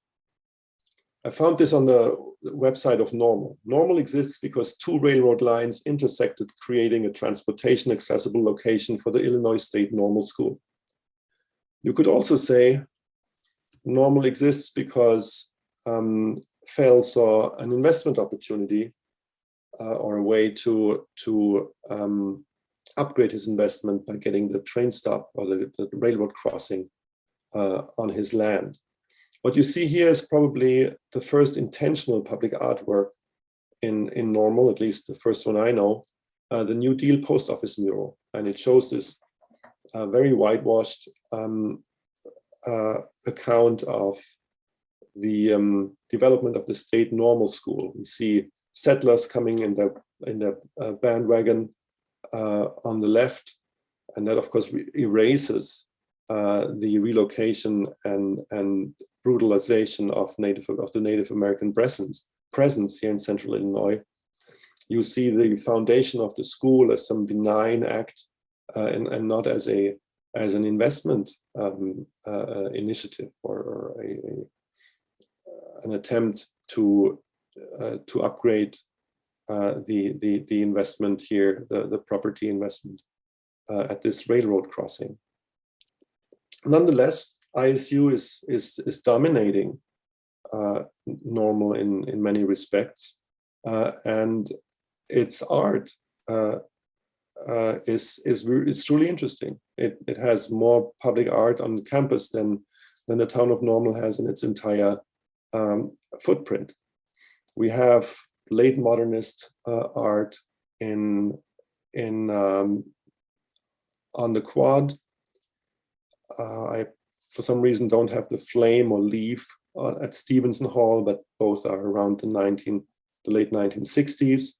I found this on the website of Normal. Normal exists because two railroad lines intersected, creating a transportation accessible location for the Illinois State Normal School. You could also say Normal exists because Fell saw an investment opportunity or a way to upgrade his investment by getting the train stop or the railroad crossing on his land. What you see here is probably the first intentional public artwork in Normal, at least the first one I know, the New Deal post office mural. And it shows this very whitewashed account of the development of the state normal school. We see settlers coming in the bandwagon on the left, and that of course erases the relocation and brutalization of the Native American presence here in Central Illinois. You see the foundation of the school as some benign act and not as a as an investment initiative or an attempt to upgrade the investment here, the property investment at this railroad crossing. Nonetheless, ISU is dominating Normal in many respects, and its art is truly interesting. It has more public art on the campus than the town of Normal has in its entire footprint. We have late modernist art on the quad. I, for some reason, don't have the flame or leaf at Stevenson Hall, but both are around the late 1960s.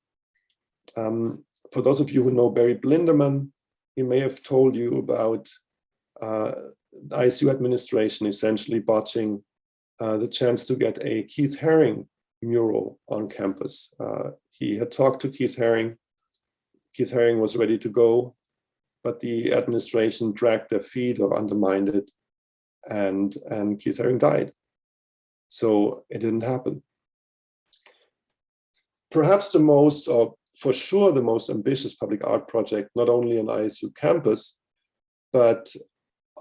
For those of you who know Barry Blinderman, he may have told you about the ISU administration essentially botching the chance to get a Keith Haring mural on campus. He had talked to Keith Haring. Keith Haring was ready to go, but the administration dragged their feet or undermined it, and Keith Haring died. So it didn't happen. Perhaps the most, or for sure the most ambitious public art project, not only on ISU campus, but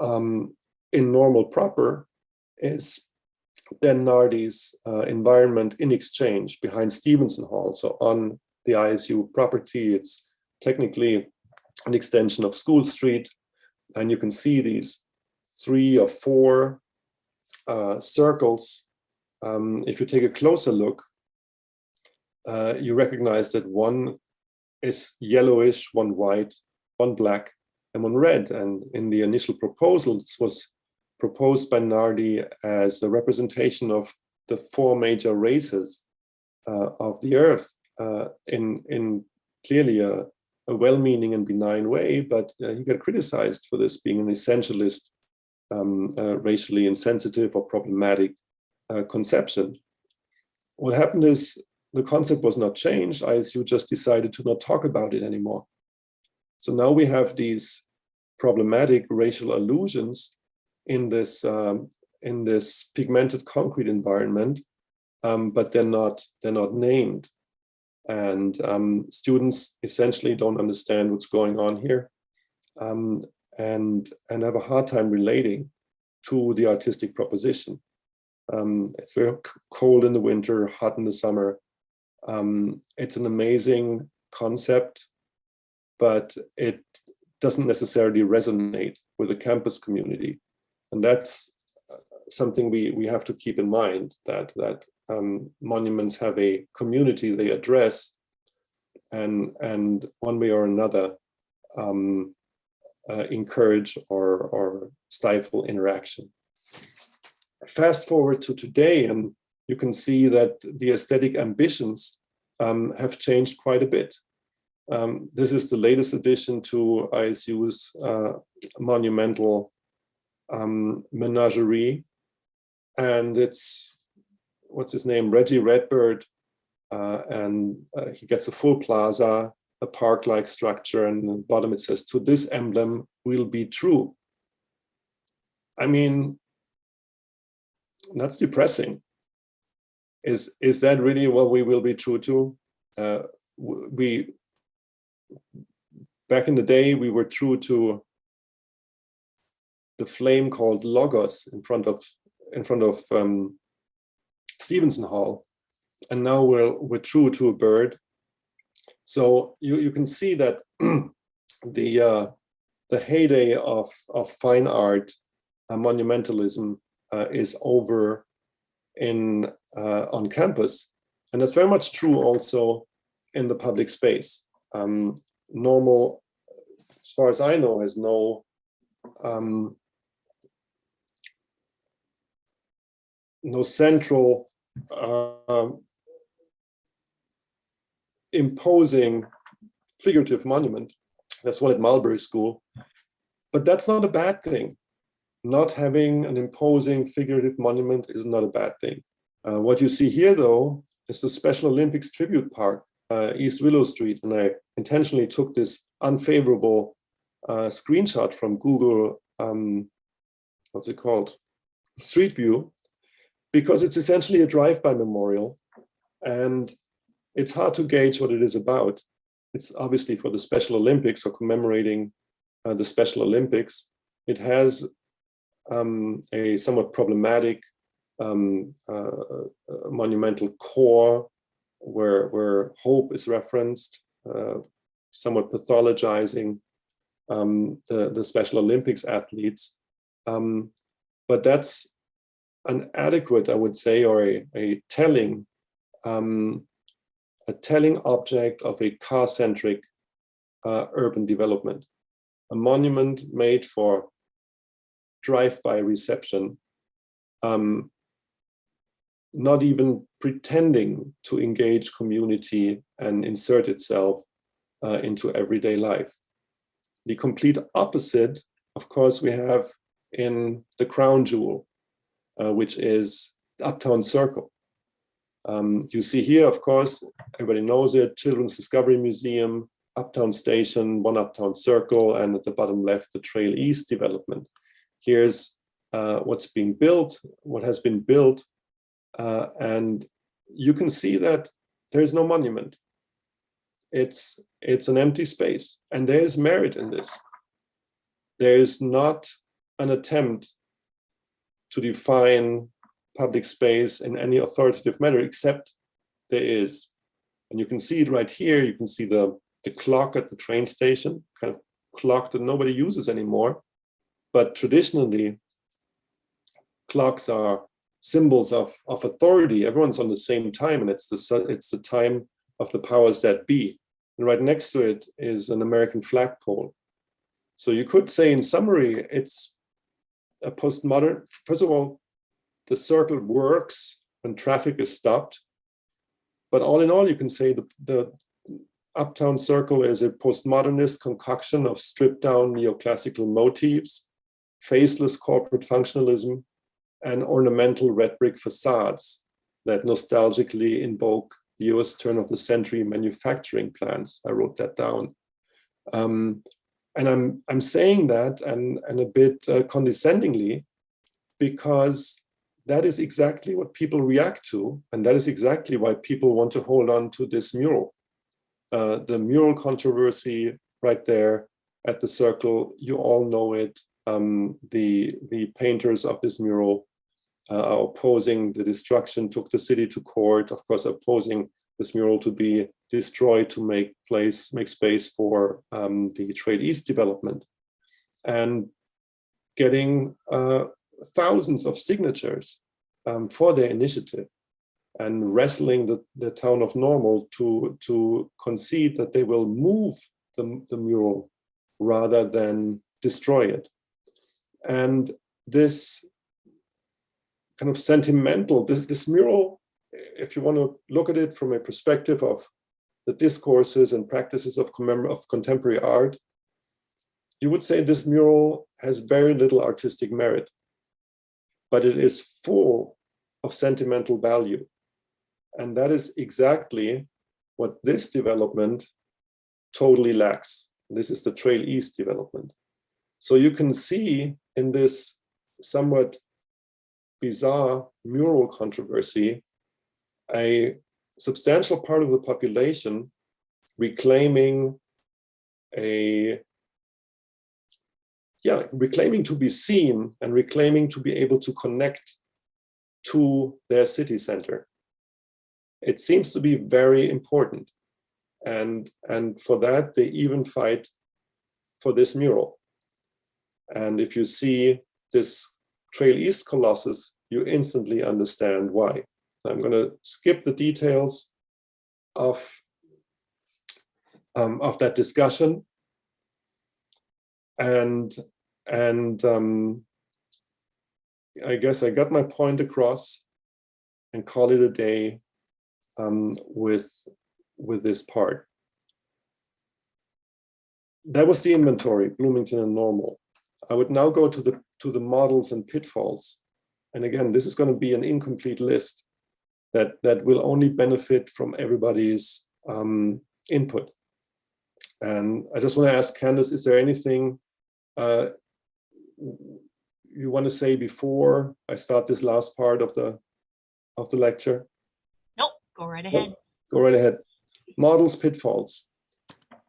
in Normal proper, is Dan Nardi's environment in exchange behind Stevenson Hall. So on the ISU property, it's technically an extension of School Street. And you can see these 3 or 4 circles. If you take a closer look, you recognize that one is yellowish, one white, one black, and one red. And in the initial proposal, this was proposed by Nardi as a representation of the 4 major races of the earth in clearly a well-meaning and benign way, but he got criticized for this being an essentialist, racially insensitive or problematic conception. What happened is the concept was not changed. ISU just decided to not talk about it anymore. So now we have these problematic racial allusions in this pigmented concrete environment, but they're not named, and students essentially don't understand what's going on here, and have a hard time relating to the artistic proposition. It's very cold in the winter, hot in the summer. It's an amazing concept, but it doesn't necessarily resonate with the campus community. And that's something we have to keep in mind, that monuments have a community they address, and one way or another encourage or stifle interaction. Fast forward to today, and you can see that the aesthetic ambitions have changed quite a bit. This is the latest addition to ISU's monumental menagerie, and it's, what's his name, Reggie Redbird, and he gets a full plaza, a park-like structure, and at the bottom it says, "To this emblem will be true." I mean, that's depressing. Is that really what we will be true to? Back in the day, we were true to the flame called Logos in front of Stevenson Hall, and now we're true to a bird. So you can see that the heyday of fine art, monumentalism, is over on campus, and that's very much true also in the public space. Normal, as far as I know, has no central imposing figurative monument. That's one at Mulberry School, but that's not a bad thing. Not having an imposing figurative monument is not a bad thing. What you see here, though, is the Special Olympics Tribute Park, East Willow Street, and I intentionally took this unfavorable screenshot from Google, what's it called? Street View, because it's essentially a drive-by memorial, and it's hard to gauge what it is about. It's obviously for the Special Olympics, or commemorating the Special Olympics. It has a somewhat problematic monumental core where hope is referenced, somewhat pathologizing the Special Olympics athletes. But that's an adequate, I would say, or a telling object of a car-centric urban development. A monument made for drive-by reception, not even pretending to engage community and insert itself into everyday life. The complete opposite, of course, we have in the crown jewel, which is the Uptown Circle. You see here, of course, everybody knows it, Children's Discovery Museum, Uptown Station, One Uptown Circle, and at the bottom left, the Trail East development. Here's what's being built, what has been built, and you can see that there's no monument. It's an empty space, and there is merit in this. There is not an attempt to define public space in any authoritative manner, except there is. And you can see it right here. You can see the clock at the train station, kind of clock that nobody uses anymore. But traditionally, clocks are symbols of authority. Everyone's on the same time, and it's the time of the powers that be. And right next to it is an American flagpole. So you could say, in summary, it's a postmodern. First of all, the circle works when traffic is stopped. But all in all, you can say the Uptown Circle is a postmodernist concoction of stripped-down neoclassical motifs, faceless corporate functionalism, and ornamental red brick facades that nostalgically invoke the US turn-of-the-century manufacturing plants. I wrote that down. And I'm saying that and a bit condescendingly, because that is exactly what people react to, and that is exactly why people want to hold on to this mural. The mural controversy right there at the Circle, you all know it. The painters of this mural are opposing the destruction, took the city to court, of course, opposing this mural to be destroyed to make space for the Trail East development, and getting thousands of signatures for their initiative, and wrestling the town of Normal to concede that they will move the mural rather than destroy it. And this kind of sentimental, this mural, if you want to look at it from a perspective of the discourses and practices of contemporary art, you would say this mural has very little artistic merit, but it is full of sentimental value. And that is exactly what this development totally lacks. This is the Trail East development. So you can see in this somewhat bizarre mural controversy, a substantial part of the population reclaiming to be seen and reclaiming to be able to connect to their city center. It seems to be very important. And for that, they even fight for this mural. And if you see this Trail East colossus, you instantly understand why. I'm going to skip the details of that discussion, and I guess I got my point across, and call it a day with this part. That was the inventory, Bloomington-Normal. I would now go to the models and pitfalls. And again, this is going to be an incomplete list that will only benefit from everybody's input. And I just want to ask Candace, is there anything you want to say before I start this last part of the lecture? Nope, go right ahead. Nope. Go right ahead. Models, pitfalls.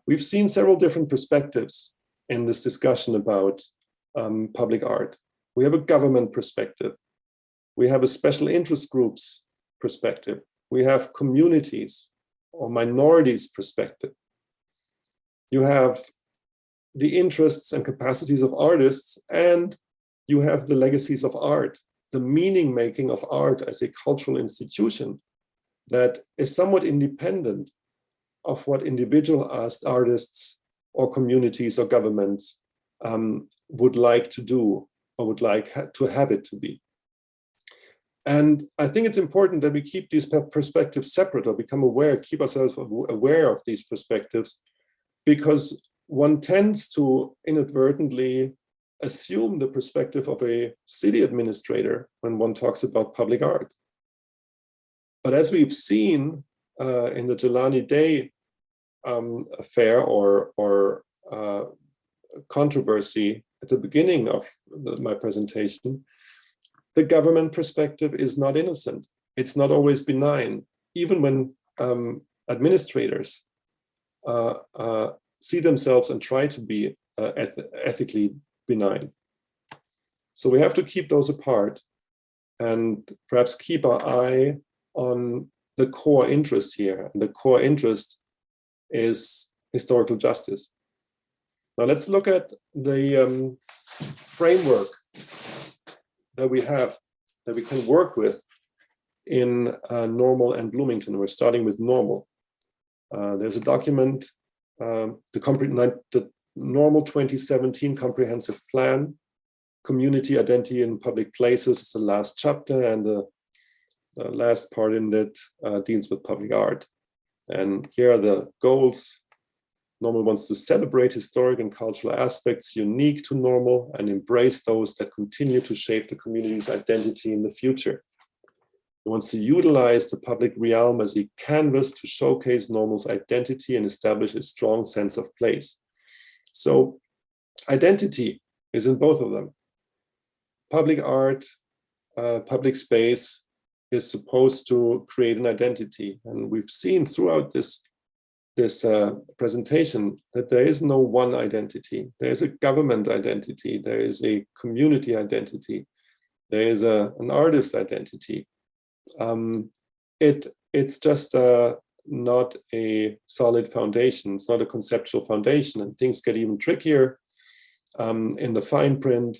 We've seen several different perspectives in this discussion about public art. We have a government perspective. We have a special interest groups perspective. We have communities or minorities perspective. You have the interests and capacities of artists, and you have the legacies of art, the meaning making of art as a cultural institution that is somewhat independent of what individual artists or communities or governments would like to do or would like to have it to be. And I think it's important that we keep these perspectives separate or become aware, keep ourselves aware of these perspectives, because one tends to inadvertently assume the perspective of a city administrator when one talks about public art. But as we've seen in the Jelani Day affair or controversy at the beginning of my presentation, the government perspective is not innocent. It's not always benign, even when administrators see themselves and try to be ethically benign. So we have to keep those apart and perhaps keep our eye on the core interest here. And the core interest is historical justice. Now let's look at the framework that we have, that we can work with in Normal and Bloomington. We're starting with Normal. There's a document, the Normal 2017 Comprehensive Plan, Community Identity in Public Places is the last chapter, and the last part in that deals with public art. And here are the goals. Normal wants to celebrate historic and cultural aspects unique to Normal and embrace those that continue to shape the community's identity in the future. It wants to utilize the public realm as a canvas to showcase Normal's identity and establish a strong sense of place. So identity is in both of them. Public art, public space is supposed to create an identity. And we've seen throughout this presentation that there is no one identity. There is a government identity. There is a community identity. There is an artist identity. It's just not a solid foundation. It's not a conceptual foundation, and things get even trickier in the fine print.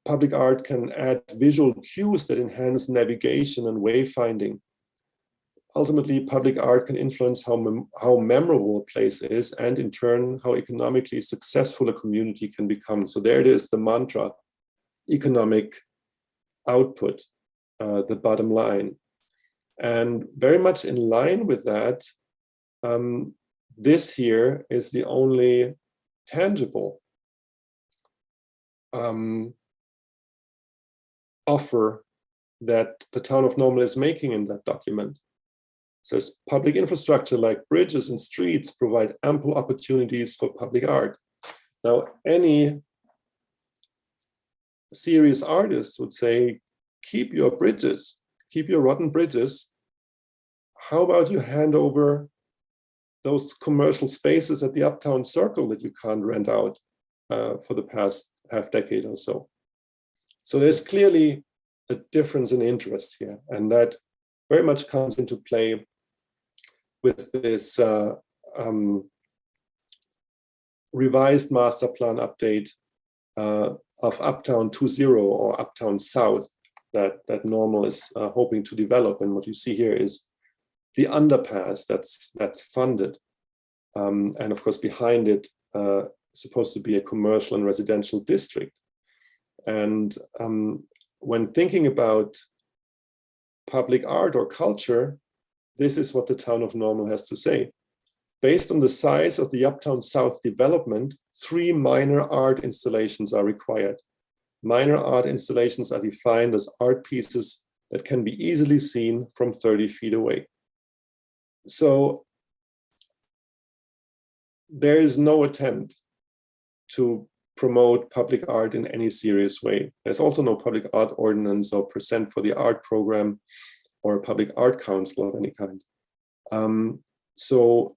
Public art can add visual cues that enhance navigation and wayfinding. Ultimately, public art can influence how memorable a place is, and in turn, how economically successful a community can become. So there it is, the mantra, economic output, the bottom line. And very much in line with that, this here is the only tangible offer that the town of Normal is making in that document. It says public infrastructure like bridges and streets provide ample opportunities for public art. Now, any serious artist would say, keep your bridges, keep your rotten bridges. How about you hand over those commercial spaces at the Uptown Circle that you can't rent out for the past half decade or so? So there's clearly a difference in interest here, and that very much comes into play with this revised master plan update of Uptown 2.0 or Uptown South that Normal is hoping to develop. And what you see here is the underpass that's funded, and of course behind it supposed to be a commercial and residential district. And when thinking about public art or culture, this is what the town of Normal has to say. Based on the size of the Uptown South development, 3 minor art installations are required. Minor art installations are defined as art pieces that can be easily seen from 30 feet away. So there is no attempt to promote public art in any serious way. There's also no public art ordinance or percent for the art program or a public art council of any kind. So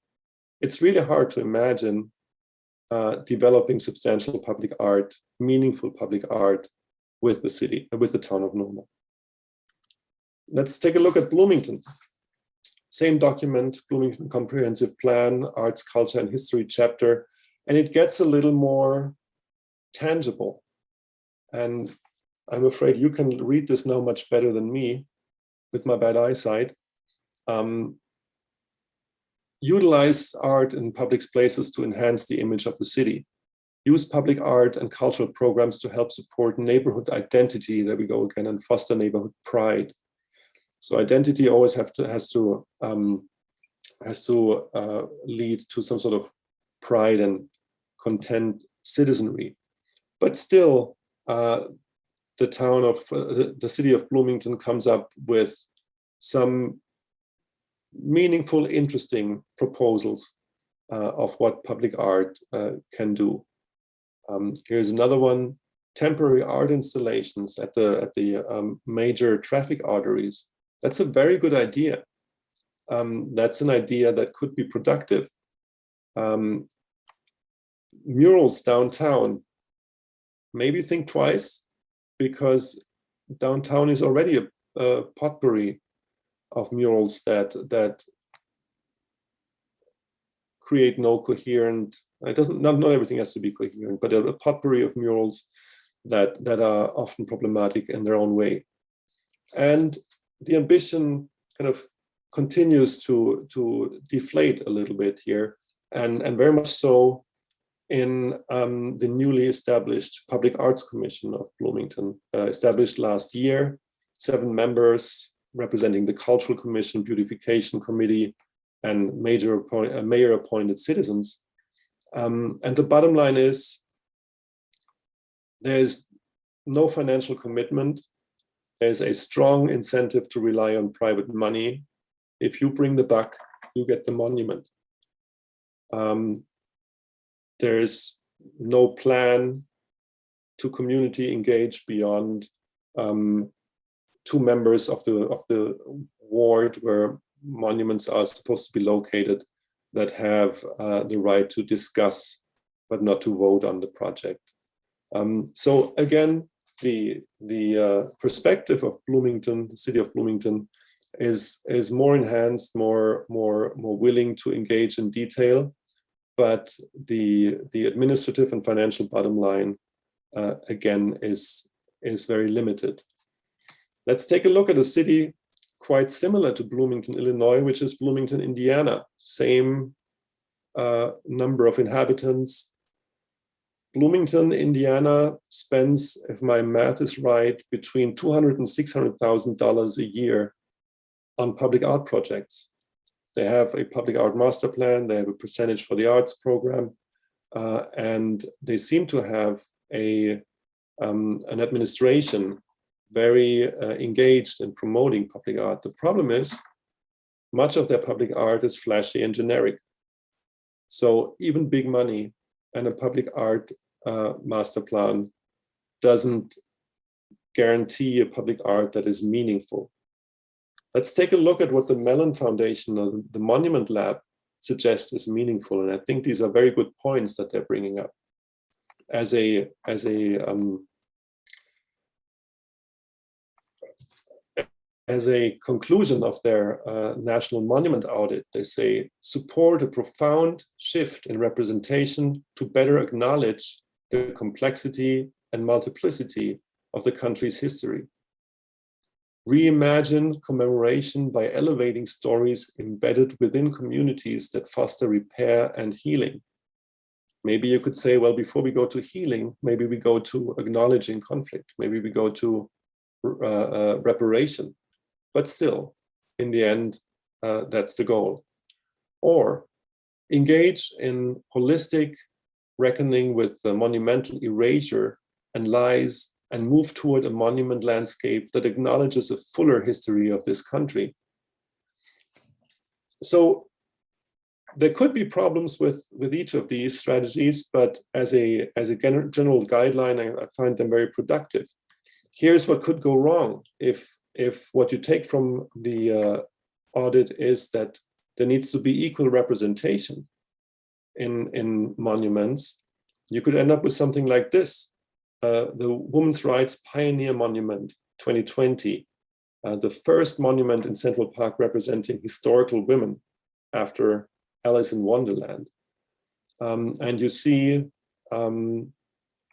it's really hard to imagine developing substantial public art, meaningful public art with the city, with the town of Normal. Let's take a look at Bloomington. Same document, Bloomington Comprehensive Plan, Arts, Culture, and History chapter, and it gets a little more tangible. And I'm afraid you can read this now much better than me with my bad eyesight. Utilize art in public places to enhance the image of the city. Use public art and cultural programs to help support neighborhood identity, there we go again, and foster neighborhood pride. So identity always has to lead to some sort of pride and content citizenry. But still, the city of Bloomington comes up with some meaningful, interesting proposals of what public art can do. Here's another one: temporary art installations at the major traffic arteries. That's a very good idea. That's an idea that could be productive. Murals downtown, maybe think twice, because downtown is already a potpourri of murals that create no coherent. It doesn't. Not everything has to be coherent, but a potpourri of murals that are often problematic in their own way. And the ambition kind of continues to deflate a little bit here, and very much so in the newly established Public Arts Commission of Bloomington, established last year, 7 members representing the Cultural Commission, Beautification Committee, and mayor-appointed citizens. And the bottom line is, there's no financial commitment. There's a strong incentive to rely on private money. If you bring the buck, you get the monument. There's no plan to community engage beyond 2 members of the ward where monuments are supposed to be located that have the right to discuss but not to vote on the project. So again, the perspective of Bloomington, the city of Bloomington, is more enhanced, more willing to engage in detail, but the administrative and financial bottom line again is very limited. Let's take a look at a city quite similar to Bloomington, Illinois, which is Bloomington, Indiana. Same number of inhabitants. Bloomington, Indiana spends, if my math is right, between $200,000 and $600,000 a year on public art projects. They have a public art master plan, they have a percentage for the arts program, and they seem to have an administration very engaged in promoting public art. The problem is, much of their public art is flashy and generic. So even big money and a public art master plan doesn't guarantee a public art that is meaningful. Let's take a look at what the Mellon Foundation or the Monument Lab suggests is meaningful. And I think these are very good points that they're bringing up. As a conclusion of their national monument audit, they say, support a profound shift in representation to better acknowledge the complexity and multiplicity of the country's history. Reimagine commemoration by elevating stories embedded within communities that foster repair and healing. Maybe you could say, well, before we go to healing, maybe we go to acknowledging conflict. Maybe we go to reparation. But still, in the end, that's the goal. Or engage in holistic reckoning with the monumental erasure and lies, and move toward a monument landscape that acknowledges a fuller history of this country. So there could be problems with each of these strategies, but as a general guideline, I find them very productive. Here's what could go wrong if what you take from the audit is that there needs to be equal representation in monuments. You could end up with something like this. The Women's Rights Pioneer Monument 2020, the first monument in Central Park representing historical women after Alice in Wonderland. And you see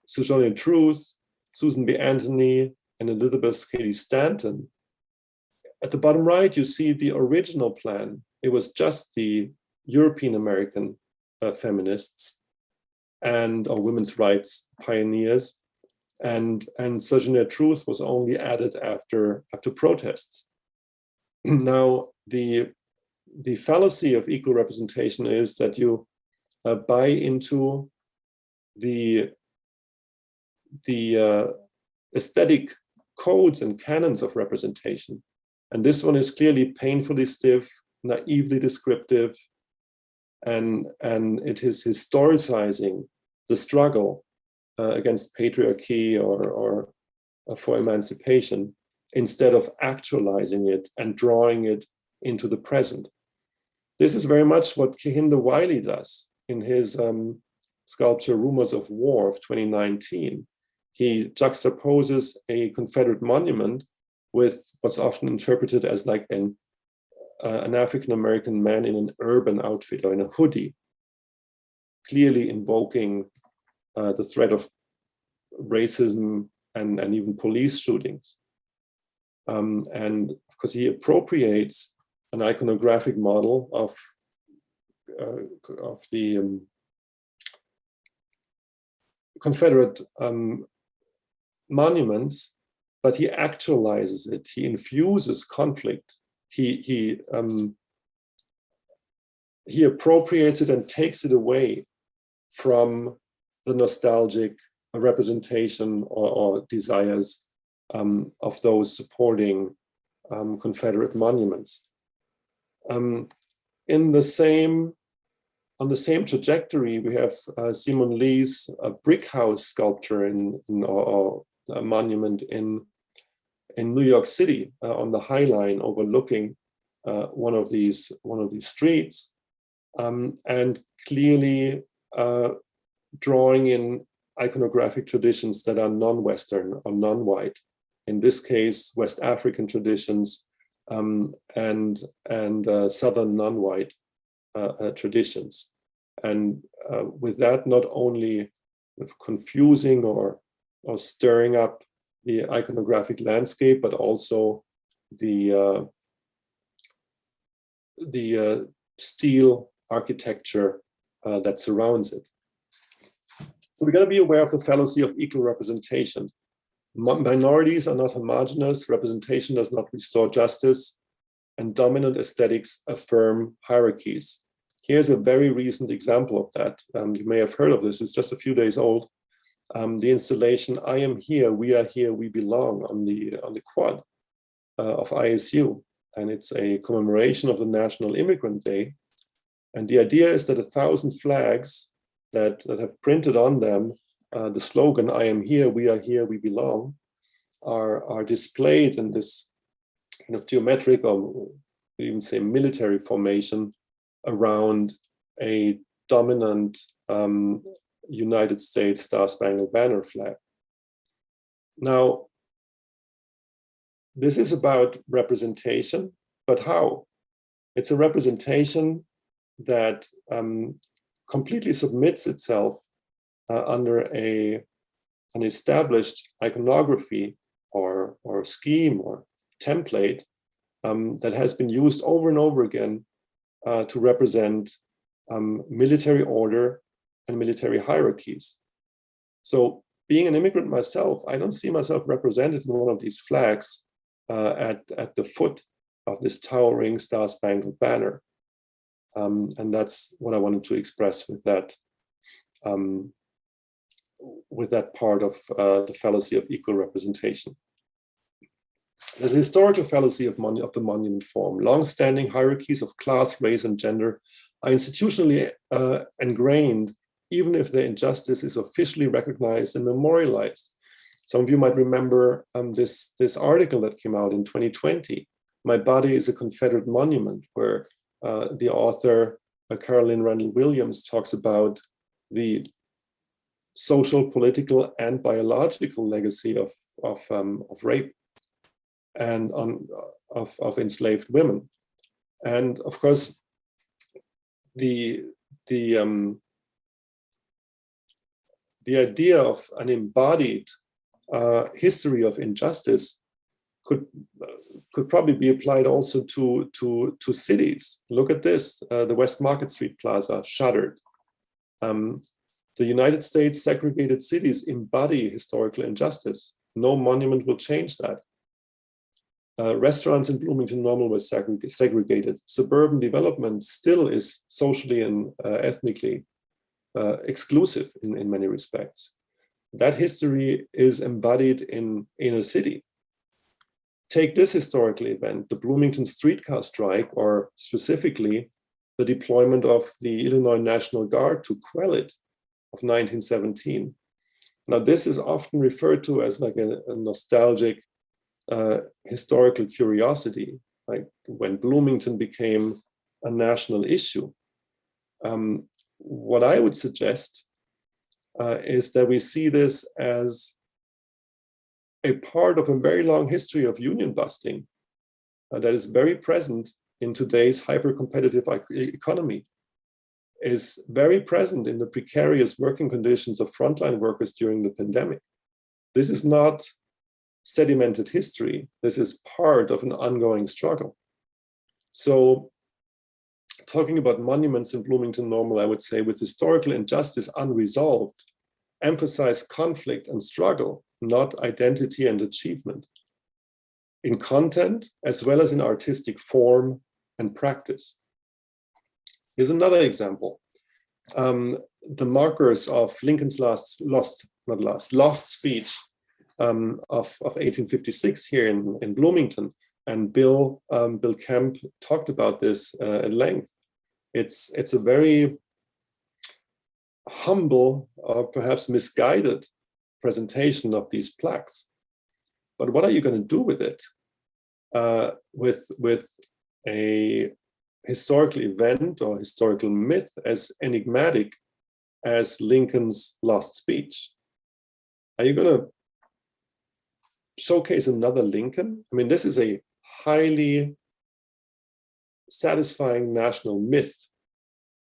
Sojourner Truth, Susan B. Anthony, and Elizabeth Cady Stanton. At the bottom right, you see the original plan. It was just the European American feminists or women's rights pioneers. And Sojourner Truth was only added after protests. Now, the fallacy of equal representation is that you buy into the aesthetic codes and canons of representation. And this one is clearly painfully stiff, naively descriptive, and it is historicizing the struggle against patriarchy or for emancipation, instead of actualizing it and drawing it into the present. This is very much what Kehinde Wiley does in his sculpture Rumors of War of 2019. He juxtaposes a Confederate monument with what's often interpreted as like an African-American man in an urban outfit or in a hoodie, clearly invoking the threat of racism and even police shootings. And of course, he appropriates an iconographic model of the Confederate monuments, but he actualizes it. He infuses conflict. He appropriates it and takes it away from the nostalgic representation or desires of those supporting Confederate monuments. On the same trajectory, we have Simon Lee's brick house sculpture or a monument in New York City on the High Line, overlooking one of these streets, and clearly drawing in iconographic traditions that are non-Western or non-white. In this case, West African traditions and Southern non-white traditions. And with that, not only confusing or stirring up the iconographic landscape, but also the steel architecture that surrounds it. So we got to be aware of the fallacy of equal representation. Minorities are not homogeneous, representation does not restore justice, and dominant aesthetics affirm hierarchies. Here's a very recent example of that. You may have heard of this, it's just a few days old. The installation, I am here, we belong, on the quad of ISU. And it's a commemoration of the National Immigrant Day. And the idea is that 1,000 flags that have printed on them the slogan, I am here, we belong, are displayed in this kind of geometric, or even say military formation around a dominant United States Star-Spangled Banner flag. Now, this is about representation, but how? It's a representation that completely submits itself under an established iconography or scheme or template that has been used over and over again to represent military order and military hierarchies. So being an immigrant myself, I don't see myself represented in one of these flags at the foot of this towering Star-Spangled Banner. And that's what I wanted to express with that part of the fallacy of equal representation. There's a historical fallacy of the monument form. Long-standing hierarchies of class, race, and gender are institutionally ingrained, even if their injustice is officially recognized and memorialized. Some of you might remember this article that came out in 2020, My Body is a Confederate Monument, where the author, Carolyn Randall Williams, talks about the social, political, and biological legacy of rape and of enslaved women. And of course, the idea of an embodied history of injustice could probably be applied also to cities. Look at this: the West Market Street Plaza shuttered. The United States segregated cities embody historical injustice. No monument will change that. Restaurants in Bloomington-Normal were segregated. Suburban development still is socially and ethnically exclusive in many respects. That history is embodied in a city. Take this historical event, the Bloomington streetcar strike, or specifically the deployment of the Illinois National Guard to quell it, of 1917. Now, this is often referred to as like a nostalgic historical curiosity, like when Bloomington became a national issue. What I would suggest is that we see this as a part of a very long history of union busting that is very present in today's hyper-competitive economy, is very present in the precarious working conditions of frontline workers during the pandemic. This is not sedimented history. This is part of an ongoing struggle. So talking about monuments in Bloomington-Normal, I would say with historical injustice unresolved, emphasize conflict and struggle, not identity and achievement, in content as well as in artistic form and practice. Here's another example. The markers of Lincoln's lost speech of 1856 here in Bloomington, and Bill Kemp talked about this at length. It's a very humble or perhaps misguided presentation of these plaques. But what are you going to do with it? With a historical event or historical myth as enigmatic as Lincoln's lost speech? Are you going to showcase another Lincoln? I mean, this is a highly satisfying national myth.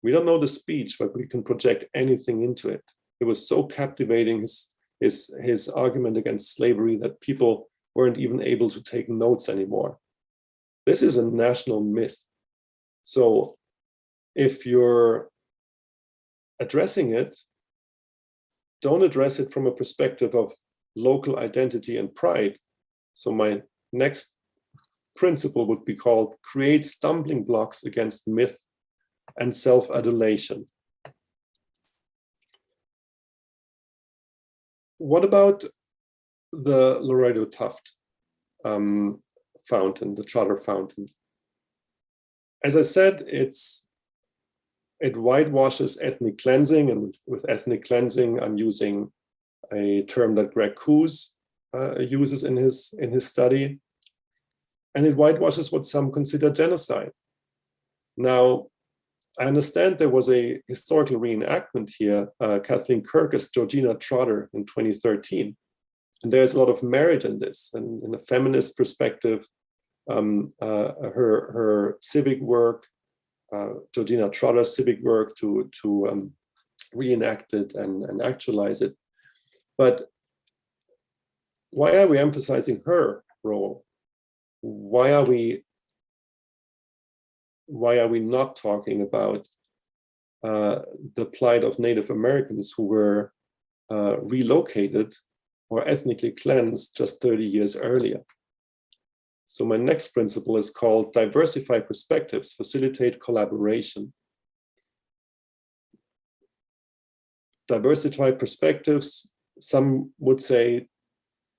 We don't know the speech, but we can project anything into it. It was so captivating, his argument against slavery, that people weren't even able to take notes anymore. This is a national myth. So if you're addressing it, don't address it from a perspective of local identity and pride. So my next principle would be called create stumbling blocks against myth and self-adulation. What about the Laredo Tuft fountain, the Trotter Fountain? As I said, it whitewashes ethnic cleansing, and with ethnic cleansing, I'm using a term that Greg Coos uses in his study, and it whitewashes what some consider genocide. Now, I understand there was a historical reenactment here, Kathleen Kirk as Georgina Trotter in 2013, and there's a lot of merit in this, and in a feminist perspective, her civic work, Georgina Trotter's civic work to reenact it and actualize it. But why are we emphasizing her role? Why are we not talking about the plight of Native Americans who were relocated or ethnically cleansed just 30 years earlier? So my next principle is called diversify perspectives, facilitate collaboration. Diversify perspectives, some would say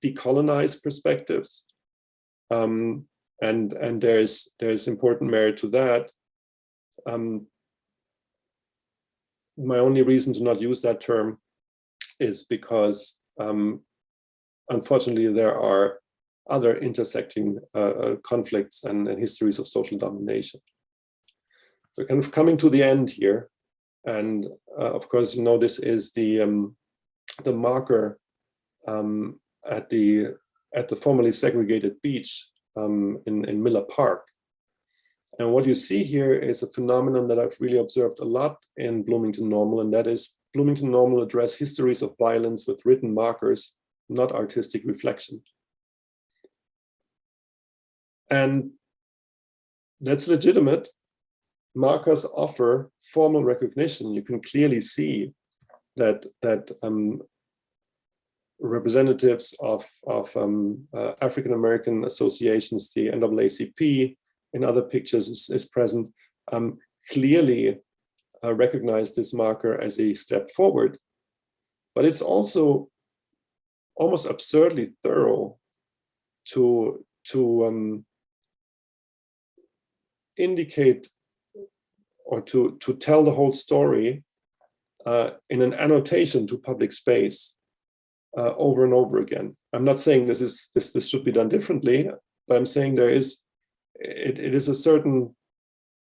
decolonize perspectives. And there's important merit to that. my only reason to not use that term is because unfortunately there are other intersecting conflicts and histories of social domination. We're kind of coming to the end here, and of course, this is the marker at the formerly segregated beach in Miller Park. And what you see here is a phenomenon that I've really observed a lot in Bloomington-Normal, and that is Bloomington-Normal address histories of violence with written markers, not artistic reflection. And that's legitimate. Markers offer formal recognition. You can clearly see that representatives of African-American associations, the NAACP, in other pictures is present, clearly recognize this marker as a step forward. But it's also almost absurdly thorough to indicate or to tell the whole story in an annotation to public space over and over again. I'm not saying this should be done differently, but I'm saying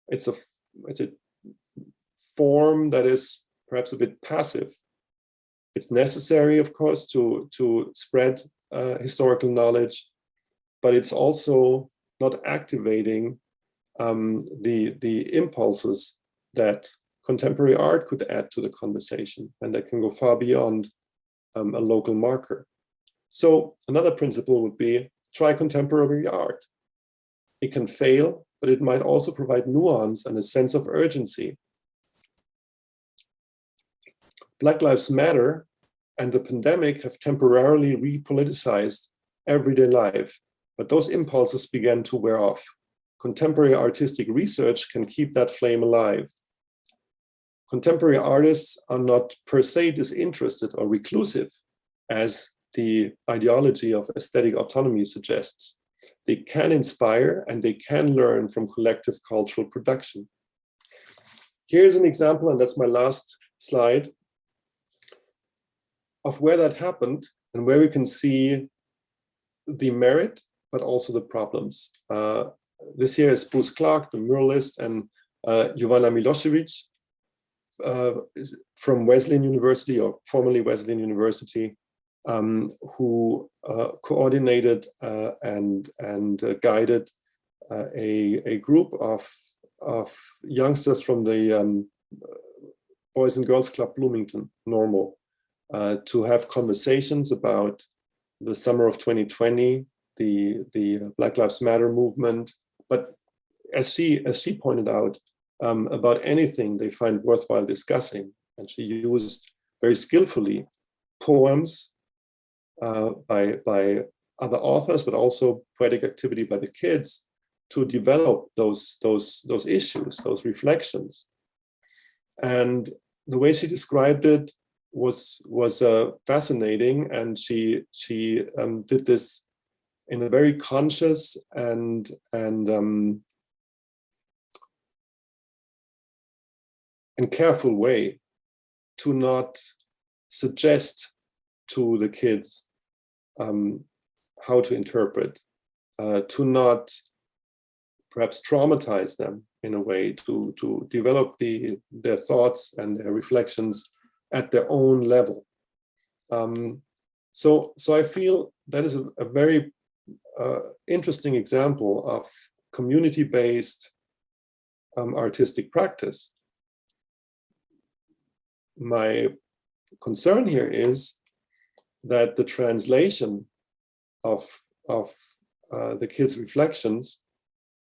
it's a form that is perhaps a bit passive. It's necessary, of course, to spread historical knowledge, but it's also not activating the impulses that contemporary art could add to the conversation, and that can go far beyond a local marker. So another principle would be try contemporary art. It can fail, but it might also provide nuance and a sense of urgency. Black Lives Matter and the pandemic have temporarily repoliticized everyday life, but those impulses began to wear off. Contemporary artistic research can keep that flame alive. Contemporary artists are not per se disinterested or reclusive, as the ideology of aesthetic autonomy suggests. They can inspire and they can learn from collective cultural production. Here's an example, and that's my last slide, of where that happened and where we can see the merit, but also the problems. This here is Bruce Clark, the muralist, and Jovana Milosevic from Wesleyan University, or formerly Wesleyan University, who coordinated and guided a group of youngsters from the Boys and Girls Club Bloomington-Normal to have conversations about the summer of 2020, the Black Lives Matter movement, but as she pointed out, about anything they find worthwhile discussing. And she used very skillfully poems by other authors, but also poetic activity by the kids to develop those issues, those reflections. And the way she described it was fascinating, and she did this in a very conscious and careful way, to not suggest to the kids how to interpret, to not perhaps traumatize them in a way, to develop their thoughts and their reflections at their own level. So I feel that is a very interesting example of community-based artistic practice. My concern here is that the translation of the kids' reflections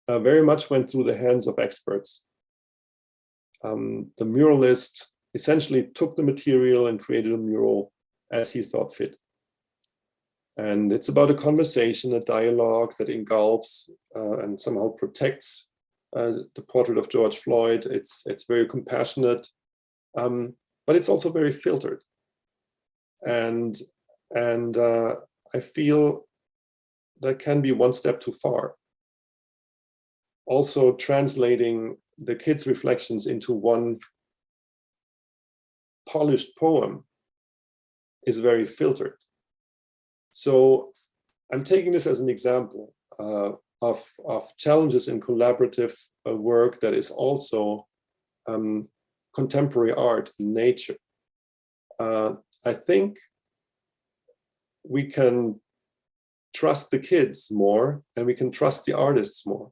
very much went through the hands of experts. The muralist essentially took the material and created a mural as he thought fit. And it's about a conversation, a dialogue that engulfs and somehow protects the portrait of George Floyd. It's very compassionate, but it's also very filtered. And I feel that can be one step too far. Also translating the kids' reflections into one polished poem is very filtered. So I'm taking this as an example of challenges in collaborative work that is also contemporary art in nature. I think we can trust the kids more, and we can trust the artists more.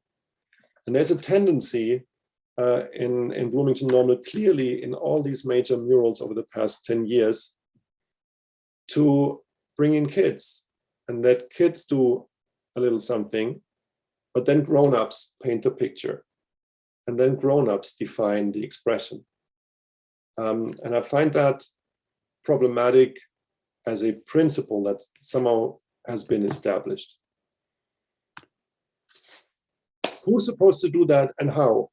And there's a tendency in Bloomington-Normal, clearly in all these major murals over the past 10 years, to bring in kids and let kids do a little something, but then grown-ups paint the picture, and then grown-ups define the expression. And I find that problematic as a principle that somehow has been established. Who's supposed to do that and how?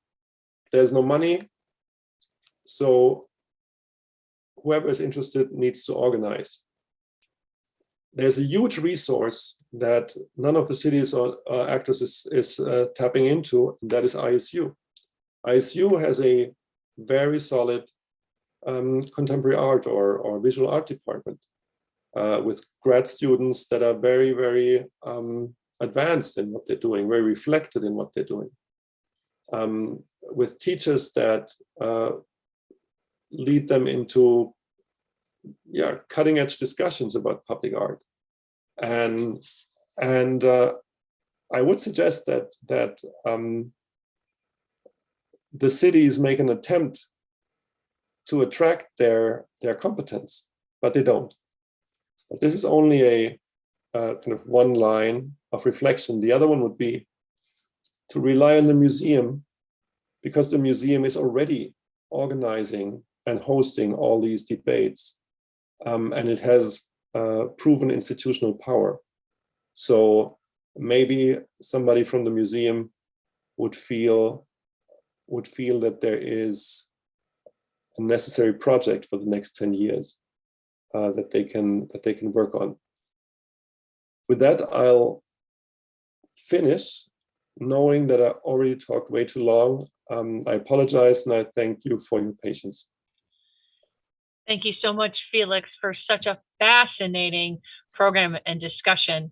There's no money, so whoever is interested needs to organize. There's a huge resource that none of the cities or actors is tapping into, and that is ISU. ISU has a very solid contemporary art or visual art department with grad students that are very, very advanced in what they're doing, very reflected in what they're doing. With teachers that lead them into cutting edge discussions about public art. And I would suggest that the cities make an attempt to attract their competence, but they don't. But this is only a kind of one line of reflection. The other one would be to rely on the museum, because the museum is already organizing and hosting all these debates, and it has proven institutional power. So maybe somebody from the museum would feel that there is a necessary project for the next 10 years that they can work on. With that, I'll finish, knowing that I already talked way too long. I apologize, and I thank you for your patience. Thank you so much, Felix, for such a fascinating program and discussion.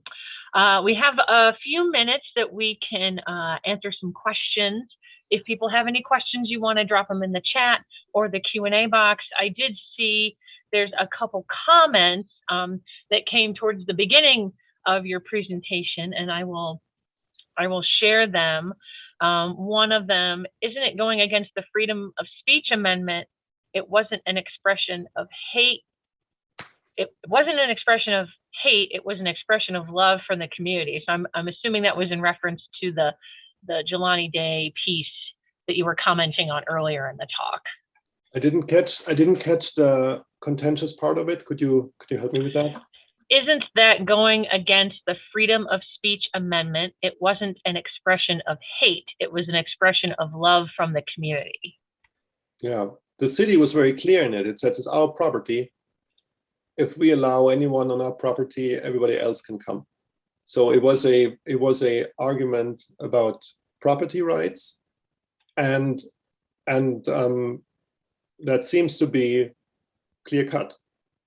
We have a few minutes that we can answer some questions. If people have any questions, you want to drop them in the chat or the Q&A box. I did see there's a couple comments that came towards the beginning of your presentation, and I will share them. One of them, isn't it going against the freedom of speech amendment? It wasn't an expression of hate. It wasn't an expression of hate. It was an expression of love from the community. So I'm assuming that was in reference to the Jelani Day piece that you were commenting on earlier in the talk. I didn't catch the contentious part of it. Could you help me with that? Isn't that going against the freedom of speech amendment? It wasn't an expression of hate. It was an expression of love from the community. Yeah, the city was very clear in it. It says it's our property. If we allow anyone on our property, everybody else can come. So it was a argument about property rights, and that seems to be clear cut.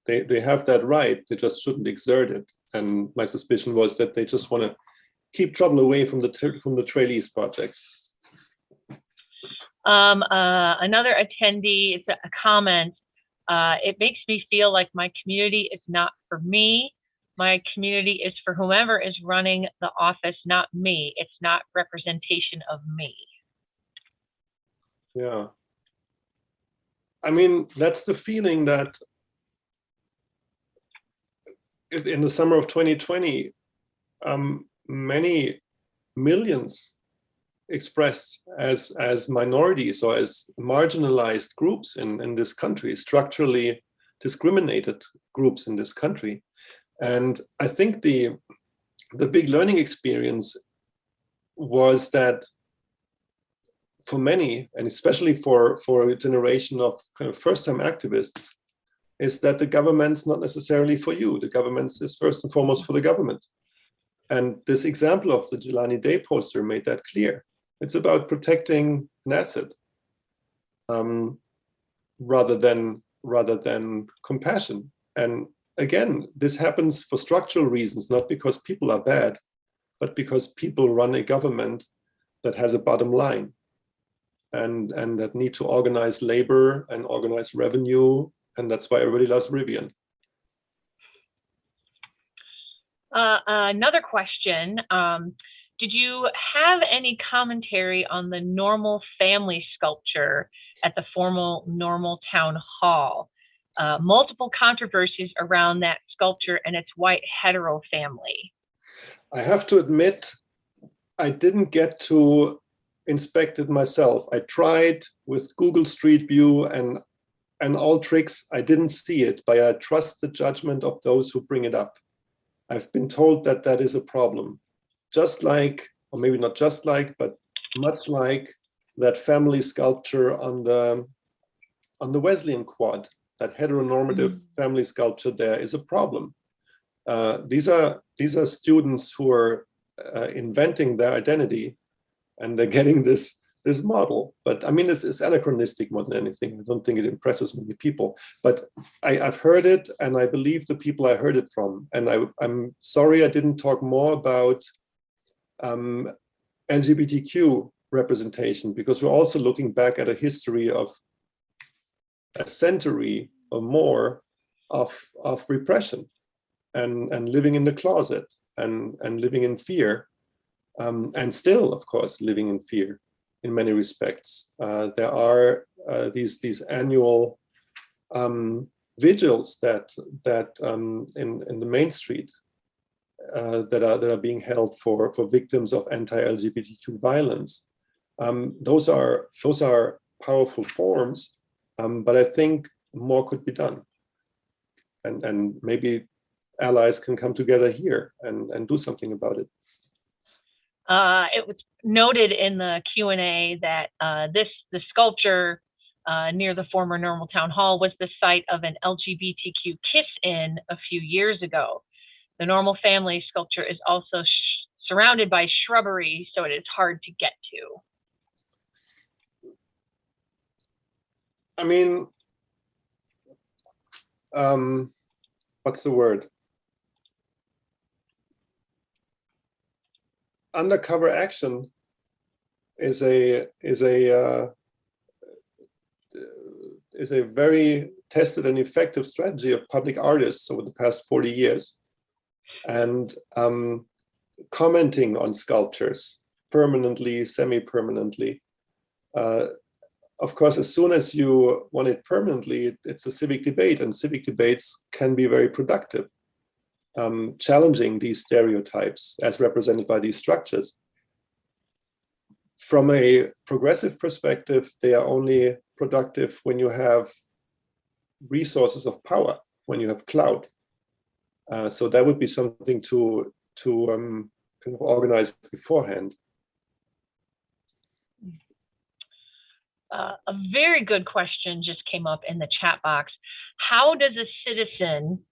They have that right. They just shouldn't exert it. And my suspicion was that they just want to keep trouble away from the Trail East project. Another attendee, it's a comment. It makes me feel like my community is not for me. My community is for whomever is running the office, not me. It's not representation of me. Yeah. I mean, that's the feeling that in the summer of 2020, many millions expressed as minorities or as marginalized groups in this country, structurally discriminated groups in this country. And I think the big learning experience was that for many, and especially for a generation of kind of first-time activists, is that the government's not necessarily for you. The government is first and foremost for the government. And this example of the Jelani Day poster made that clear. It's about protecting an asset rather than rather than compassion. And again, this happens for structural reasons, not because people are bad, but because people run a government that has a bottom line and that need to organize labor and organize revenue. And that's why everybody loves Rivian. Another question. Did you have any commentary on the normal family sculpture at the former Normal Town Hall? Multiple controversies around that sculpture and its white hetero family. I have to admit, I didn't get to inspect it myself. I tried with Google Street View and all tricks. I didn't see it, but I trust the judgment of those who bring it up. I've been told that that is a problem. Just like, or maybe not just like, but much like that family sculpture on the Wesleyan Quad, that heteronormative family sculpture there is a problem. These are students who are inventing their identity, and they're getting this model. But I mean, it's anachronistic more than anything. I don't think it impresses many people. But I've heard it, and I believe the people I heard it from. And I'm sorry I didn't talk more about LGBTQ representation, because we're also looking back at a history of a century or more of repression and living in the closet and living in fear, and still, of course, living in fear in many respects. There are these annual vigils that in the main street that are being held for victims of anti-LGBTQ violence. Those are powerful forms, but I think more could be done, and maybe allies can come together here and do something about it. It was noted in the Q&A that the sculpture near the former Normal Town Hall was the site of an LGBTQ kiss-in a few years ago. The Normal family sculpture is also surrounded by shrubbery, so it is hard to get to. I mean, what's the word? Undercover action is a very tested and effective strategy of public artists over the past 40 years. And commenting on sculptures permanently, semi-permanently. Of course, as soon as you want it permanently, it's a civic debate, and civic debates can be very productive, challenging these stereotypes as represented by these structures. From a progressive perspective, they are only productive when you have resources of power, when you have clout. So that would be something to kind of organize beforehand. A very good question just came up in the chat box. How does a citizen,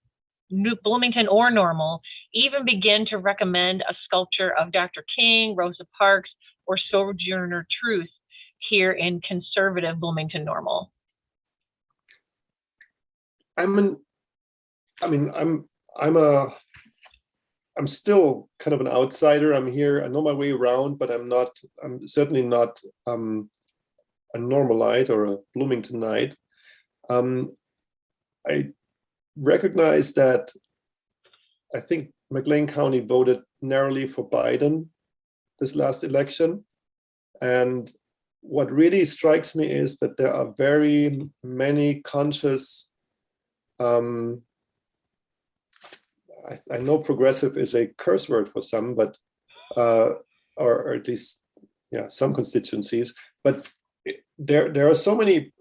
Bloomington or Normal, even begin to recommend a sculpture of Dr. King, Rosa Parks, or Sojourner Truth here in conservative Bloomington-Normal? I'm still kind of an outsider. I'm here. I know my way around, but I'm certainly not a Normalite or a Bloomingtonite. I recognize that I think McLean County voted narrowly for Biden this last election. And what really strikes me is that there are very many conscious, I know progressive is a curse word for some, but or at least, yeah, some constituencies, but there are so many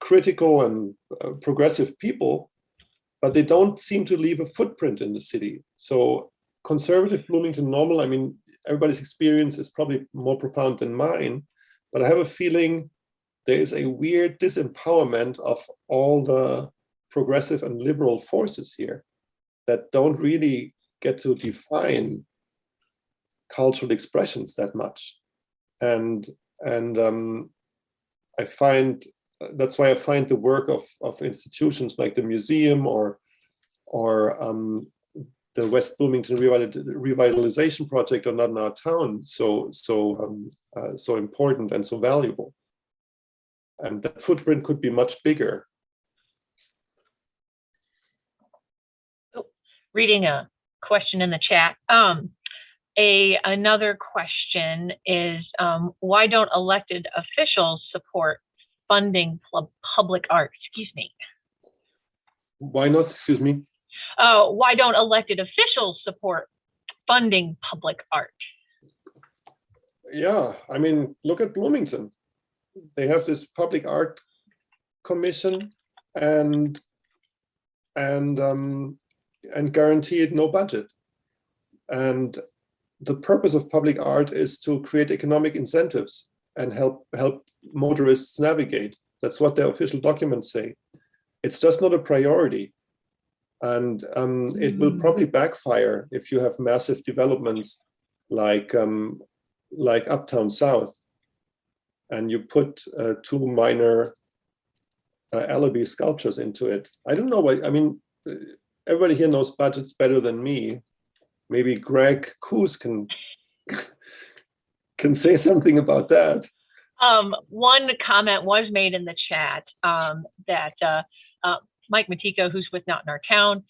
critical and progressive people, but they don't seem to leave a footprint in the city. So conservative Bloomington-Normal, I mean, everybody's experience is probably more profound than mine, but I have a feeling there is a weird disempowerment of all the progressive and liberal forces here that don't really get to define cultural expressions that much. And I find that's why I find the work of institutions like the museum or the West Bloomington Revitalization Project or Not in Our Town so important and so valuable. And that footprint could be much bigger. Reading a question in the chat. Another question is, why don't elected officials support funding public art? Excuse me. Why not? Excuse me. Why don't elected officials support funding public art? Yeah, I mean, look at Bloomington. They have this public art commission and guaranteed no budget. And the purpose of public art is to create economic incentives and help motorists navigate. That's what their official documents say. It's just not a priority. And it will probably backfire if you have massive developments like Uptown South, and you put two minor alibi sculptures into it. I don't know why. I mean, everybody here knows budgets better than me. Maybe Greg Coos can say something about that. One comment was made in the chat that Mike Matiko, who's with Not in Our Town,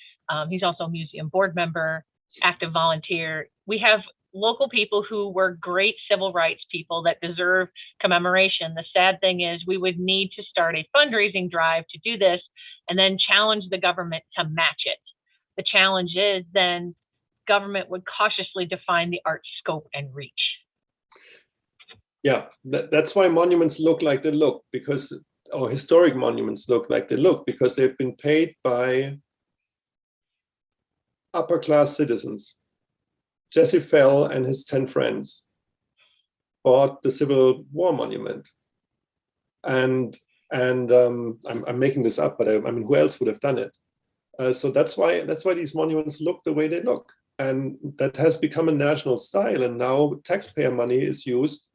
he's also a museum board member, active volunteer. We have local people who were great civil rights people that deserve commemoration. The sad thing is we would need to start a fundraising drive to do this and then challenge the government to match it. The challenge is then government would cautiously define the art scope and reach. Yeah, that's why monuments look like they look, because, or historic monuments look like they look, because they've been paid by upper class citizens. Jesse Fell and his 10 friends bought the Civil War monument. And I'm making this up, but I mean, who else would have done it? So that's why these monuments look the way they look. And that has become a national style. And now taxpayer money is used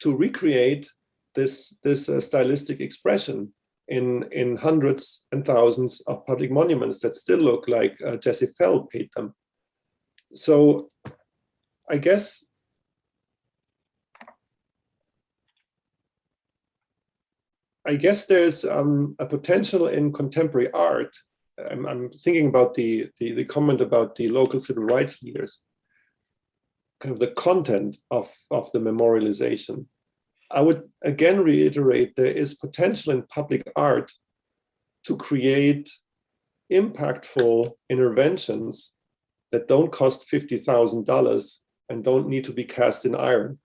to recreate this stylistic expression in hundreds and thousands of public monuments that still look like Jesse Fell paid them. So I guess there's a potential in contemporary art. I'm thinking about the comment about the local civil rights leaders, kind of the content of the memorialization. I would again reiterate there is potential in public art to create impactful interventions that don't cost $50,000 and don't need to be cast in iron.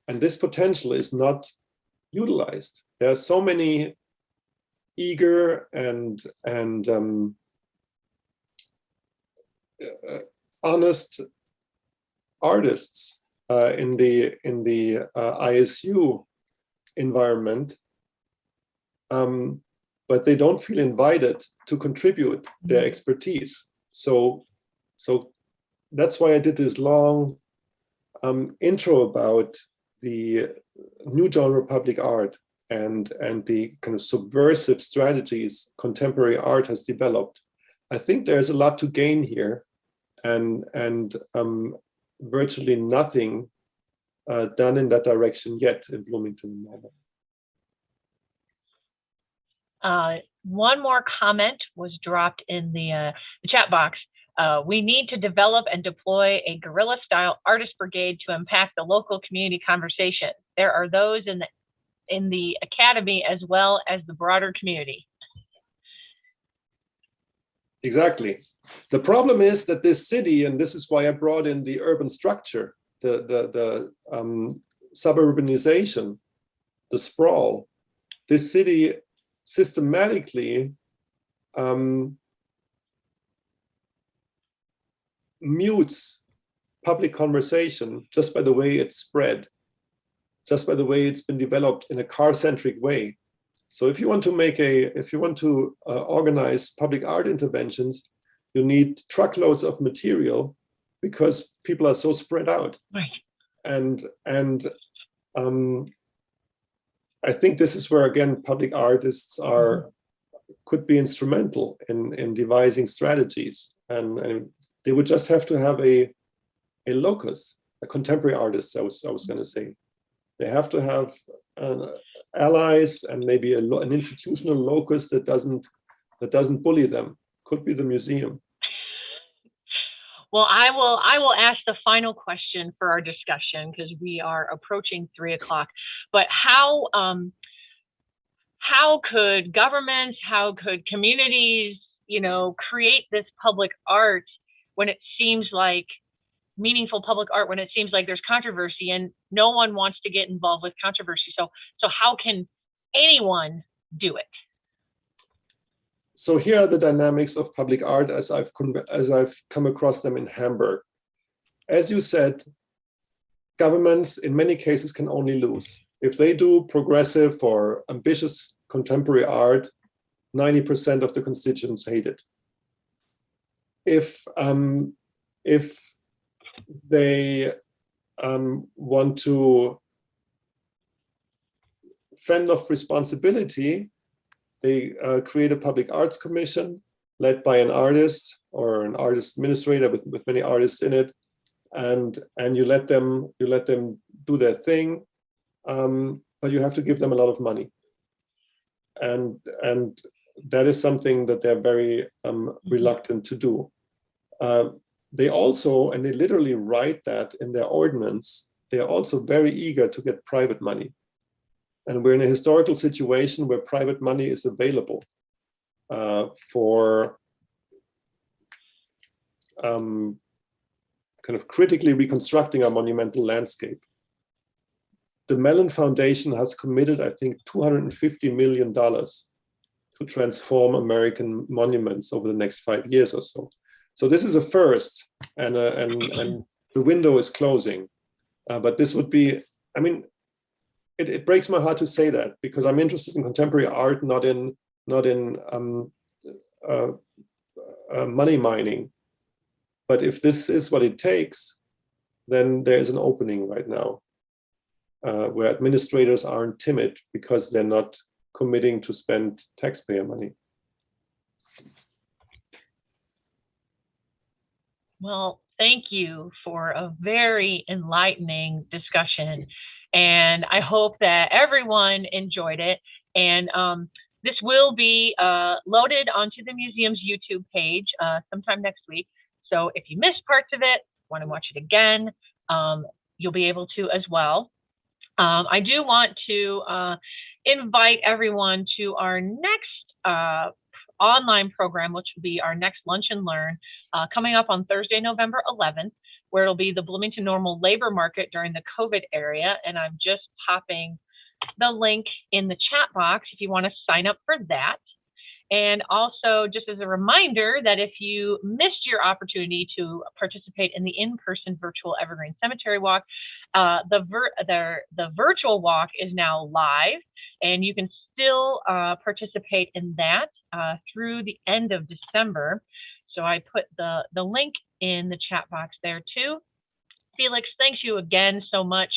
And this potential is not utilized. There are so many eager and honest artists in the ISU environment, but they don't feel invited to contribute their expertise. So that's why I did this long intro about the new genre public art and the kind of subversive strategies contemporary art has developed. I think there's a lot to gain here, and virtually nothing done in that direction yet in Bloomington-Normal. One more comment was dropped in the chat box. We need to develop and deploy a guerrilla-style artist brigade to impact the local community conversation. There are those in the academy as well as the broader community. Exactly. The problem is that this city, and this is why I brought in the urban structure, the suburbanization, the sprawl, this city systematically mutes public conversation just by the way it's spread, just by the way it's been developed in a car-centric way. So if you want to organize public art interventions, you need truckloads of material because people are so spread out. Right. And I think this is where, again, public artists could be instrumental in devising strategies, and they would just have to have a locus, a contemporary artist. I was going to say, they have to have allies and maybe an institutional locus that doesn't bully them. Could be the museum. Well, I will ask the final question for our discussion, because we are approaching 3 o'clock. But how could governments, how could communities, create this public art when it seems like meaningful public art, when it seems like there's controversy and no one wants to get involved with controversy? So how can anyone do it? So here are the dynamics of public art as I've come across them in Hamburg. As you said, governments in many cases can only lose. If they do progressive or ambitious contemporary art, 90% of the constituents hate it. If they want to fend off responsibility, they create a public arts commission led by an artist or an artist administrator with many artists in it, and you let them do their thing, but you have to give them a lot of money, and that is something that they're very reluctant to do. They also, and they literally write that in their ordinance, they are also very eager to get private money. And we're in a historical situation where private money is available for kind of critically reconstructing our monumental landscape. The Mellon Foundation has committed, I think, $250 million to transform American monuments over the next 5 years or so. So this is a first, and the window is closing. But this would be, I mean, it breaks my heart to say that, because I'm interested in contemporary art, not in money mining. But if this is what it takes, then there is an opening right now where administrators aren't timid because they're not committing to spend taxpayer money. Well, thank you for a very enlightening discussion. And I hope that everyone enjoyed it. And this will be loaded onto the museum's YouTube page sometime next week. So if you missed parts of it, want to watch it again, you'll be able to as well. I do want to invite everyone to our next online program, which will be our next Lunch and Learn, coming up on Thursday, November 11th, where it'll be the Bloomington-Normal labor market during the COVID area. And I'm just popping the link in the chat box if you want to sign up for that. And also, just as a reminder, that if you missed your opportunity to participate in the in-person virtual Evergreen Cemetery Walk, the virtual walk is now live, and you can still participate in that through the end of December. So I put the link in the chat box there too. Felix, thanks you again so much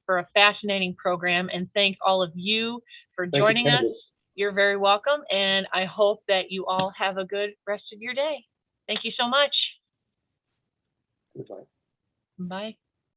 for a fascinating program, and thank all of you for joining us. You're very welcome, and I hope that you all have a good rest of your day. Thank you so much. Goodbye. Bye.